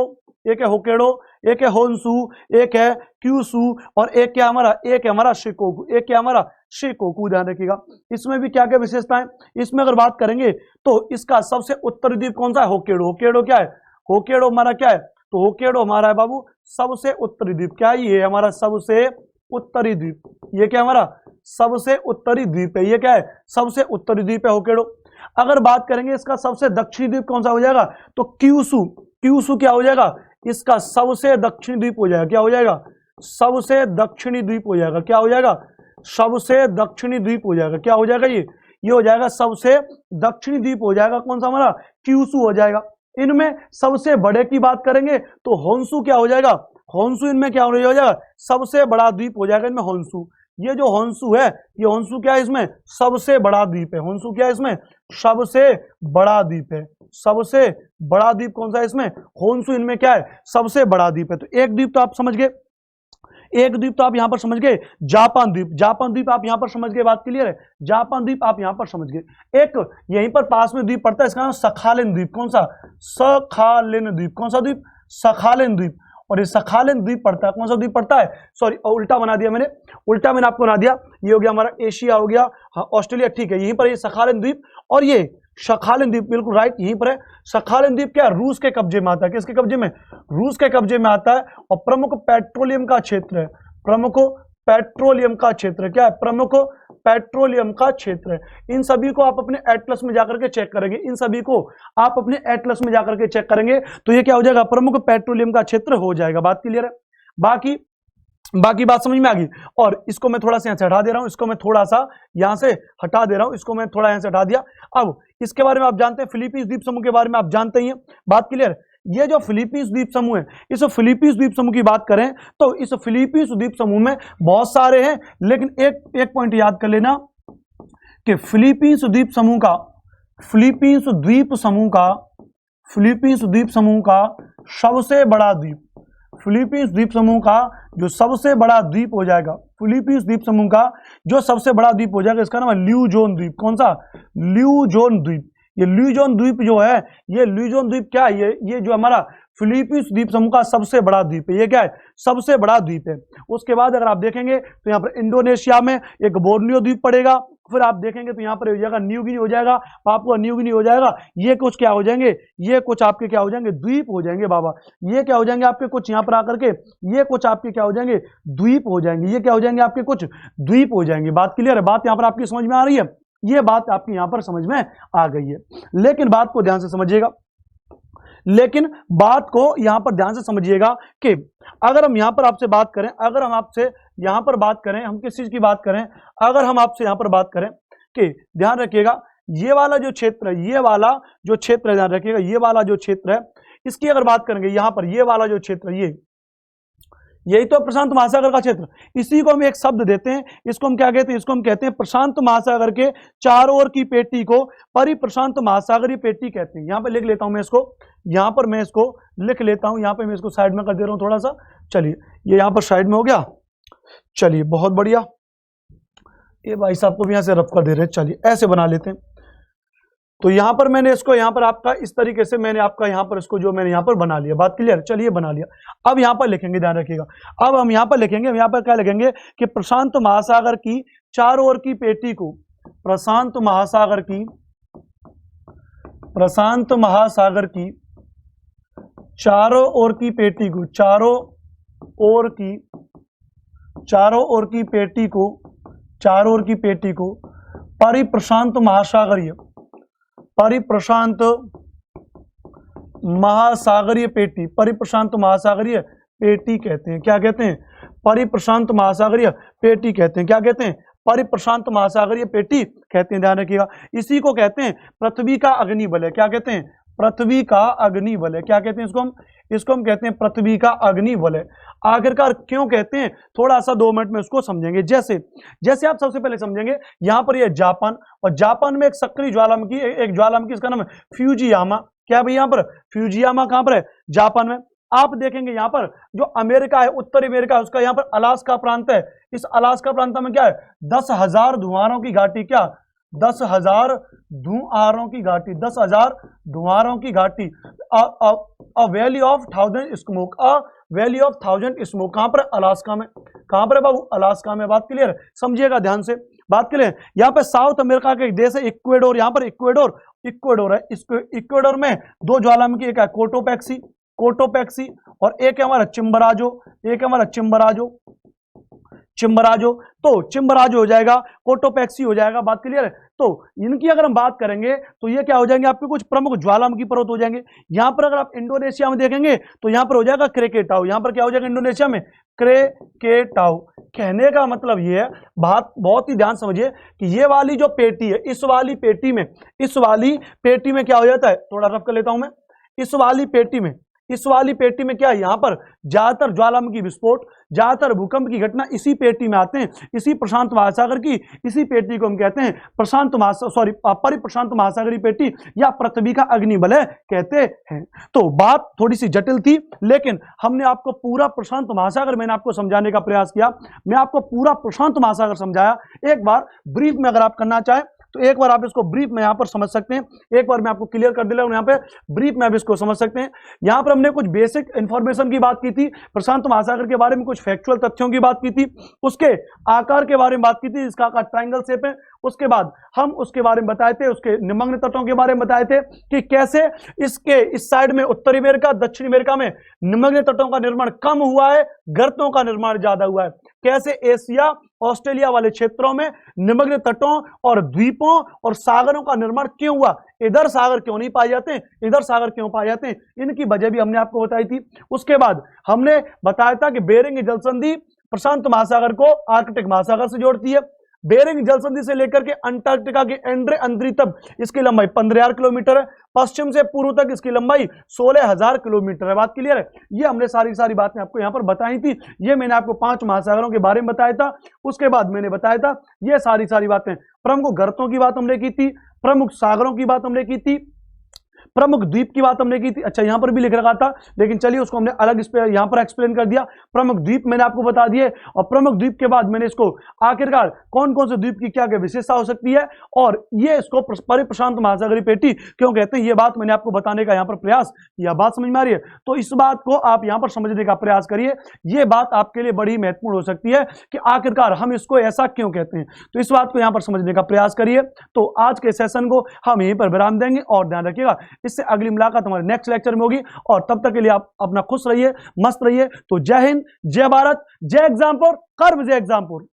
एक है होकेडो, एक है होन्सू, एक है क्यूसू और एक क्या हमारा? एक है हमारा शिकोकू। एक क्या हमारा? शिकोकू। ध्यान रखिएगा इसमें भी क्या क्या विशेषताएं। इसमें अगर बात करेंगे तो इसका सबसे उत्तरी द्वीप कौन सा है? होकेडो। होकेडो क्या है? होकेडो हमारा क्या है? तो होकेडो हमारा है बाबू सबसे उत्तरी द्वीप। क्या है? ये हमारा सबसे उत्तरी द्वीप। ये क्या हमारा? सबसे उत्तरी द्वीप है। ये क्या है? सबसे उत्तरी द्वीप है होकेडो। अगर बात करेंगे इसका सबसे दक्षिणी द्वीप कौन सा हो जाएगा? तो क्यूसू। क्यूसू क्या हो जाएगा? इसका सबसे दक्षिणी द्वीप हो जाएगा। क्या हो जाएगा? सबसे दक्षिणी द्वीप हो जाएगा। क्या हो जाएगा? सबसे दक्षिणी द्वीप हो जाएगा। क्या हो जाएगा? ये हो जाएगा सबसे दक्षिणी द्वीप हो जाएगा। कौन सा हमारा? क्यूसू हो जाएगा। इनमें सबसे बड़े की बात करेंगे तो होन्सू क्या हो जाएगा? होन्सू इनमें क्या हो जाएगा? सबसे बड़ा द्वीप हो जाएगा इनमें होन्सू। ये जो होन्सू है, ये होन्सू क्या है? इसमें सबसे बड़ा द्वीप है। होन्सू क्या है? इसमें सबसे बड़ा द्वीप है। सबसे बड़ा द्वीप कौन सा है? इसमें होन्सू इनमें क्या है? सबसे बड़ा द्वीप है। तो एक द्वीप तो आप समझ गए, एक द्वीप तो आप यहां पर समझ गए जापान द्वीप। जापान द्वीप आप यहां पर समझ गए, बात क्लियर है। जापान द्वीप आप यहां पर समझ गए। एक यहीं पर पास में द्वीप पड़ता है, इसका नाम सखालिन द्वीप। कौन सा? सखालिन द्वीप। कौन सा द्वीप? सखालिन द्वीप। और ये सखालिन द्वीप पड़ता है। कौन सा द्वीप पड़ता है? सॉरी उल्टा बना दिया मैंने, उल्टा मैंने आपको बना दिया। ये हो गया हमारा एशिया, हो गया ऑस्ट्रेलिया, ठीक है। यहीं पर ये सखालिन द्वीप और ये सखालिन द्वीप बिल्कुल राइट यहीं पर है। सखालिन द्वीप क्या है? रूस के कब्जे में आता है। किसके कब्जे में? रूस के कब्जे में आता है और प्रमुख पेट्रोलियम का क्षेत्र है। प्रमुख पेट्रोलियम का क्षेत्र क्या है? प्रमुख पेट्रोलियम का क्षेत्र है। इन सभी को आप अपने एटलस में जाकर के चेक करेंगे। इन सभी को आप अपने एटलस में जाकर के चेक करेंगे तो ये क्या हो जाएगा? प्रमुख पेट्रोलियम का क्षेत्र हो जाएगा। बात क्लियर है? बाकी बात समझ में आ गई। और इसको मैं थोड़ा सा यहां से हटा दे रहा हूं, इसको मैं थोड़ा सा यहां से हटा दे रहा हूं, इसको मैं थोड़ा यहां से हटा दिया। अब इसके बारे में आप जानते हैं, फिलीपींस द्वीप समूह के बारे में आप जानते ही हैं। बात क्लियर? ये जो फिलीपींस द्वीप समूह है, इस फिलीपींस द्वीप समूह की बात करें तो इस फिलीपींस द्वीप समूह में बहुत सारे हैं, लेकिन एक पॉइंट याद कर लेना कि फिलीपींस द्वीप समूह का सबसे बड़ा द्वीप, फिलीपींस द्वीप समूह का जो सबसे बड़ा द्वीप हो जाएगा, फिलीपींस द्वीप समूह का जो सबसे बड़ा द्वीप हो जाएगा, इसका नाम है ल्यूजोन द्वीप। कौन सा? ल्यूजोन द्वीप। ये ल्यूजोन द्वीप जो है, ये ल्यूजोन द्वीप क्या है? ये जो हमारा फिलीपींस द्वीप समूह का सबसे बड़ा द्वीप है। ये क्या है? सबसे बड़ा द्वीप है। उसके बाद अगर आप देखेंगे तो यहाँ पर इंडोनेशिया में एक बोर्नियो द्वीप पड़ेगा। फिर आप देखेंगे तो यहाँ पर हो जाएगा न्यू गिनी हो जाएगा, पापुआ न्यू गिनी हो जाएगा। ये कुछ क्या हो जाएंगे? ये कुछ आपके क्या हो जाएंगे? द्वीप हो जाएंगे बाबा। ये क्या हो जाएंगे आपके? कुछ यहाँ पर आकर के ये कुछ आपके क्या हो जाएंगे? द्वीप हो जाएंगे। ये क्या हो जाएंगे? आपके कुछ द्वीप हो जाएंगे। बात क्लियर है? बात यहाँ पर आपकी समझ में आ रही है? ये बात आपकी यहां पर समझ में आ गई है। लेकिन बात को ध्यान से समझिएगा, लेकिन बात को यहां पर ध्यान से समझिएगा कि अगर हम यहां पर आपसे बात करें, अगर हम आपसे यहां पर बात करें, हम किस चीज की बात करें, अगर हम आपसे यहां पर बात करें कि ध्यान रखिएगा ये वाला जो क्षेत्र है, ये वाला जो क्षेत्र है, ध्यान रखिएगा ये वाला जो क्षेत्र है, इसकी अगर बात करेंगे यहां पर ये वाला जो क्षेत्र है, यही तो प्रशांत महासागर का क्षेत्र। इसी को हम एक शब्द देते हैं, इसको हम क्या कहते हैं? इसको हम कहते हैं प्रशांत महासागर के चारों ओर की पेटी को परिप्रशांत महासागरीय पेटी कहते हैं। यहां पर लिख लेता हूं मैं इसको, यहां पर मैं इसको लिख लेता हूं, यहां पर मैं इसको साइड में कर दे रहा हूं थोड़ा सा। चलिए ये यहां पर साइड में हो गया। चलिए बहुत बढ़िया, ये भाई साहब को भी यहां से रफ कर दे रहे हैं। चलिए ऐसे बना लेते हैं। तो यहां पर मैंने इसको यहां पर आपका इस तरीके से मैंने आपका यहां पर इसको जो मैंने यहां पर बना लिया। बात क्लियर? चलिए बना लिया। अब यहां पर लिखेंगे, ध्यान रखिएगा, अब हम यहां पर लिखेंगे, हम यहां पर क्या लिखेंगे कि प्रशांत महासागर की चारों ओर की पेटी को, प्रशांत महासागर की चारों ओर की पेटी को परिप्रशांत महासागरीय पेटी कहते हैं। क्या कहते हैं? परिप्रशांत महासागरीय पेटी कहते हैं। क्या कहते हैं? परिप्रशांत महासागरीय पेटी कहते हैं। ध्यान रखिएगा, इसी को कहते हैं पृथ्वी का अग्निबलय। क्या कहते हैं? पृथ्वी का अग्निबलय। क्या कहते हैं इसको हम कहते हैं पृथ्वी का अग्निबलय। आखिरकार क्यों कहते हैं, थोड़ा सा 2 मिनट में उसको समझेंगे। जैसे आप सबसे पहले समझेंगे, यहां पर यह जापान, और जापान में एक सक्रिय ज्वालामुखी, एक ज्वालामुखी, इसका नाम है फ्यूजियामा। क्या भाई, यहां पर फ्यूजियामा कहां पर है? जापान में। आप देखेंगे यहां पर जो अमेरिका है, उत्तरी अमेरिका है, उसका यहां पर अलास्का प्रांत है। इस अलास्का प्रांत में क्या है? 10,000 धुआरों की घाटी। क्या? 10,000 धुआरों की घाटी। 10,000 धुआरों की घाटी। अ valley of 1000 smoke. A valley of 1000 smoke. कहां पर? अलास्का में। कहां पर है बाबू? अलास्का में। बात क्लियर? समझिएगा ध्यान से, बात क्लियर। यहाँ पे साउथ अमेरिका का एक देश है इक्वेडोर। यहाँ पर इक्वेडोर है। इक्वेडोर में 2 ज्वालामुखी, एक है कोटोपैक्सी और एक है हमारा चिम्बराजो। तो चिम्बराजो हो जाएगा, कोटोपैक्सी हो जाएगा। बात क्लियर है? तो इनकी अगर हम बात करेंगे तो ये क्या हो जाएंगे? आपके कुछ प्रमुख ज्वालामुखी पर्वत हो जाएंगे। यहां पर अगर आप इंडोनेशिया में देखेंगे तो यहां पर हो जाएगा क्रेकेटाउ। यहां पर क्या हो जाएगा इंडोनेशिया में? क्रेकेटाउ। कहने का मतलब ये है, बात बहुत ही ध्यान समझिए कि ये वाली जो पेटी है, इस वाली पेटी में क्या हो जाता है, थोड़ा रफ कर लेता हूं मैं। इस वाली पेटी में क्या है? यहां पर ज्यादातर ज्वालामुखी विस्फोट, ज्यादातर भूकंप की घटना इसी पेटी में आते हैं। इसी प्रशांत महासागर की इसी पेटी को हम कहते हैं परिप्रशांत महासागरीय पेटी या पृथ्वी का अग्निबलय कहते हैं। तो बात थोड़ी सी जटिल थी, लेकिन हमने आपको पूरा प्रशांत महासागर, मैंने आपको समझाने का प्रयास किया। मैं आपको पूरा प्रशांत महासागर समझाया। एक बार ब्रीफ में अगर आप करना चाहें तो एक बार आप इसको ब्रीफ में यहां पर समझ सकते हैं। एक बार मैं आपको क्लियर कर दिया हूं, यहां पे ब्रीफ में आप इसको समझ सकते हैं। यहां पर हमने कुछ बेसिक इंफॉर्मेशन की बात की थी, प्रशांत महासागर के बारे में कुछ फैक्चुअल तथ्यों की बात की थी, उसके आकार के बारे में बात की थी, इसका आकार ट्रायंगल शेप है। उसके बाद हम उसके बारे में बताए थे, उसके निमग्न तटों के बारे में बताए थे कि कैसे इसके इस साइड में उत्तरी अमेरिका, दक्षिण अमेरिका में निमग्न तटों का निर्माण कम हुआ है, गर्तों का निर्माण ज्यादा हुआ है। कैसे एशिया, ऑस्ट्रेलिया वाले क्षेत्रों में निमग्न तटों और द्वीपों और सागरों का निर्माण क्यों हुआ, इधर सागर क्यों नहीं पाए जाते, इधर सागर क्यों पाए जाते हैं, इनकी वजह भी हमने आपको बताई थी। उसके बाद हमने बताया था कि बेरिंग जल संधि प्रशांत महासागर को आर्कटिक महासागर से जोड़ती है। बेरिंग जल संधि से लेकर के अंटार्कटिका के एंड्रे अंद्री तक इसकी लंबाई 15,000 किलोमीटर है। पश्चिम से पूर्व तक इसकी लंबाई 16,000 किलोमीटर है। बात क्लियर है? ये हमने सारी बातें आपको यहां पर बताई थी। ये मैंने आपको 5 महासागरों के बारे में बताया था। उसके बाद मैंने बताया था ये सारी बातें, प्रमुख गर्तों की बात हमने की थी, प्रमुख सागरों की बात हमने की थी, प्रमुख द्वीप की बात हमने की थी। अच्छा, यहां पर भी लिख रखा था, लेकिन चलिए उसको हमने अलग इस पे यहां पर एक्सप्लेन कर दिया। प्रमुख द्वीप मैंने आपको बता दिए, और प्रमुख द्वीप के बाद मैंने इसको आखिरकार कौन कौन से द्वीप की क्या क्या विशेषता हो सकती है और ये इसको परिप्रशांत महासागरीय पेटी क्यों कहते हैं, ये बात मैंने आपको बताने का यहां पर प्रयास किया। बात समझ में आ रही है? तो इस बात को आप यहां पर समझने का प्रयास करिए। ये बात आपके लिए बड़ी महत्वपूर्ण हो सकती है कि आखिरकार हम इसको ऐसा क्यों कहते हैं। तो इस बात को यहां पर समझने का प्रयास करिए। तो आज के सेशन को हम यहीं पर विराम देंगे, और ध्यान रखिएगा इससे अगली मुलाकात हमारे नेक्स्ट लेक्चर में होगी। और तब तक के लिए आप अपना खुश रहिए, मस्त रहिए। तो जय हिंद, जय भारत, जय एग्जामपुर, कर विजय एग्जामपुर।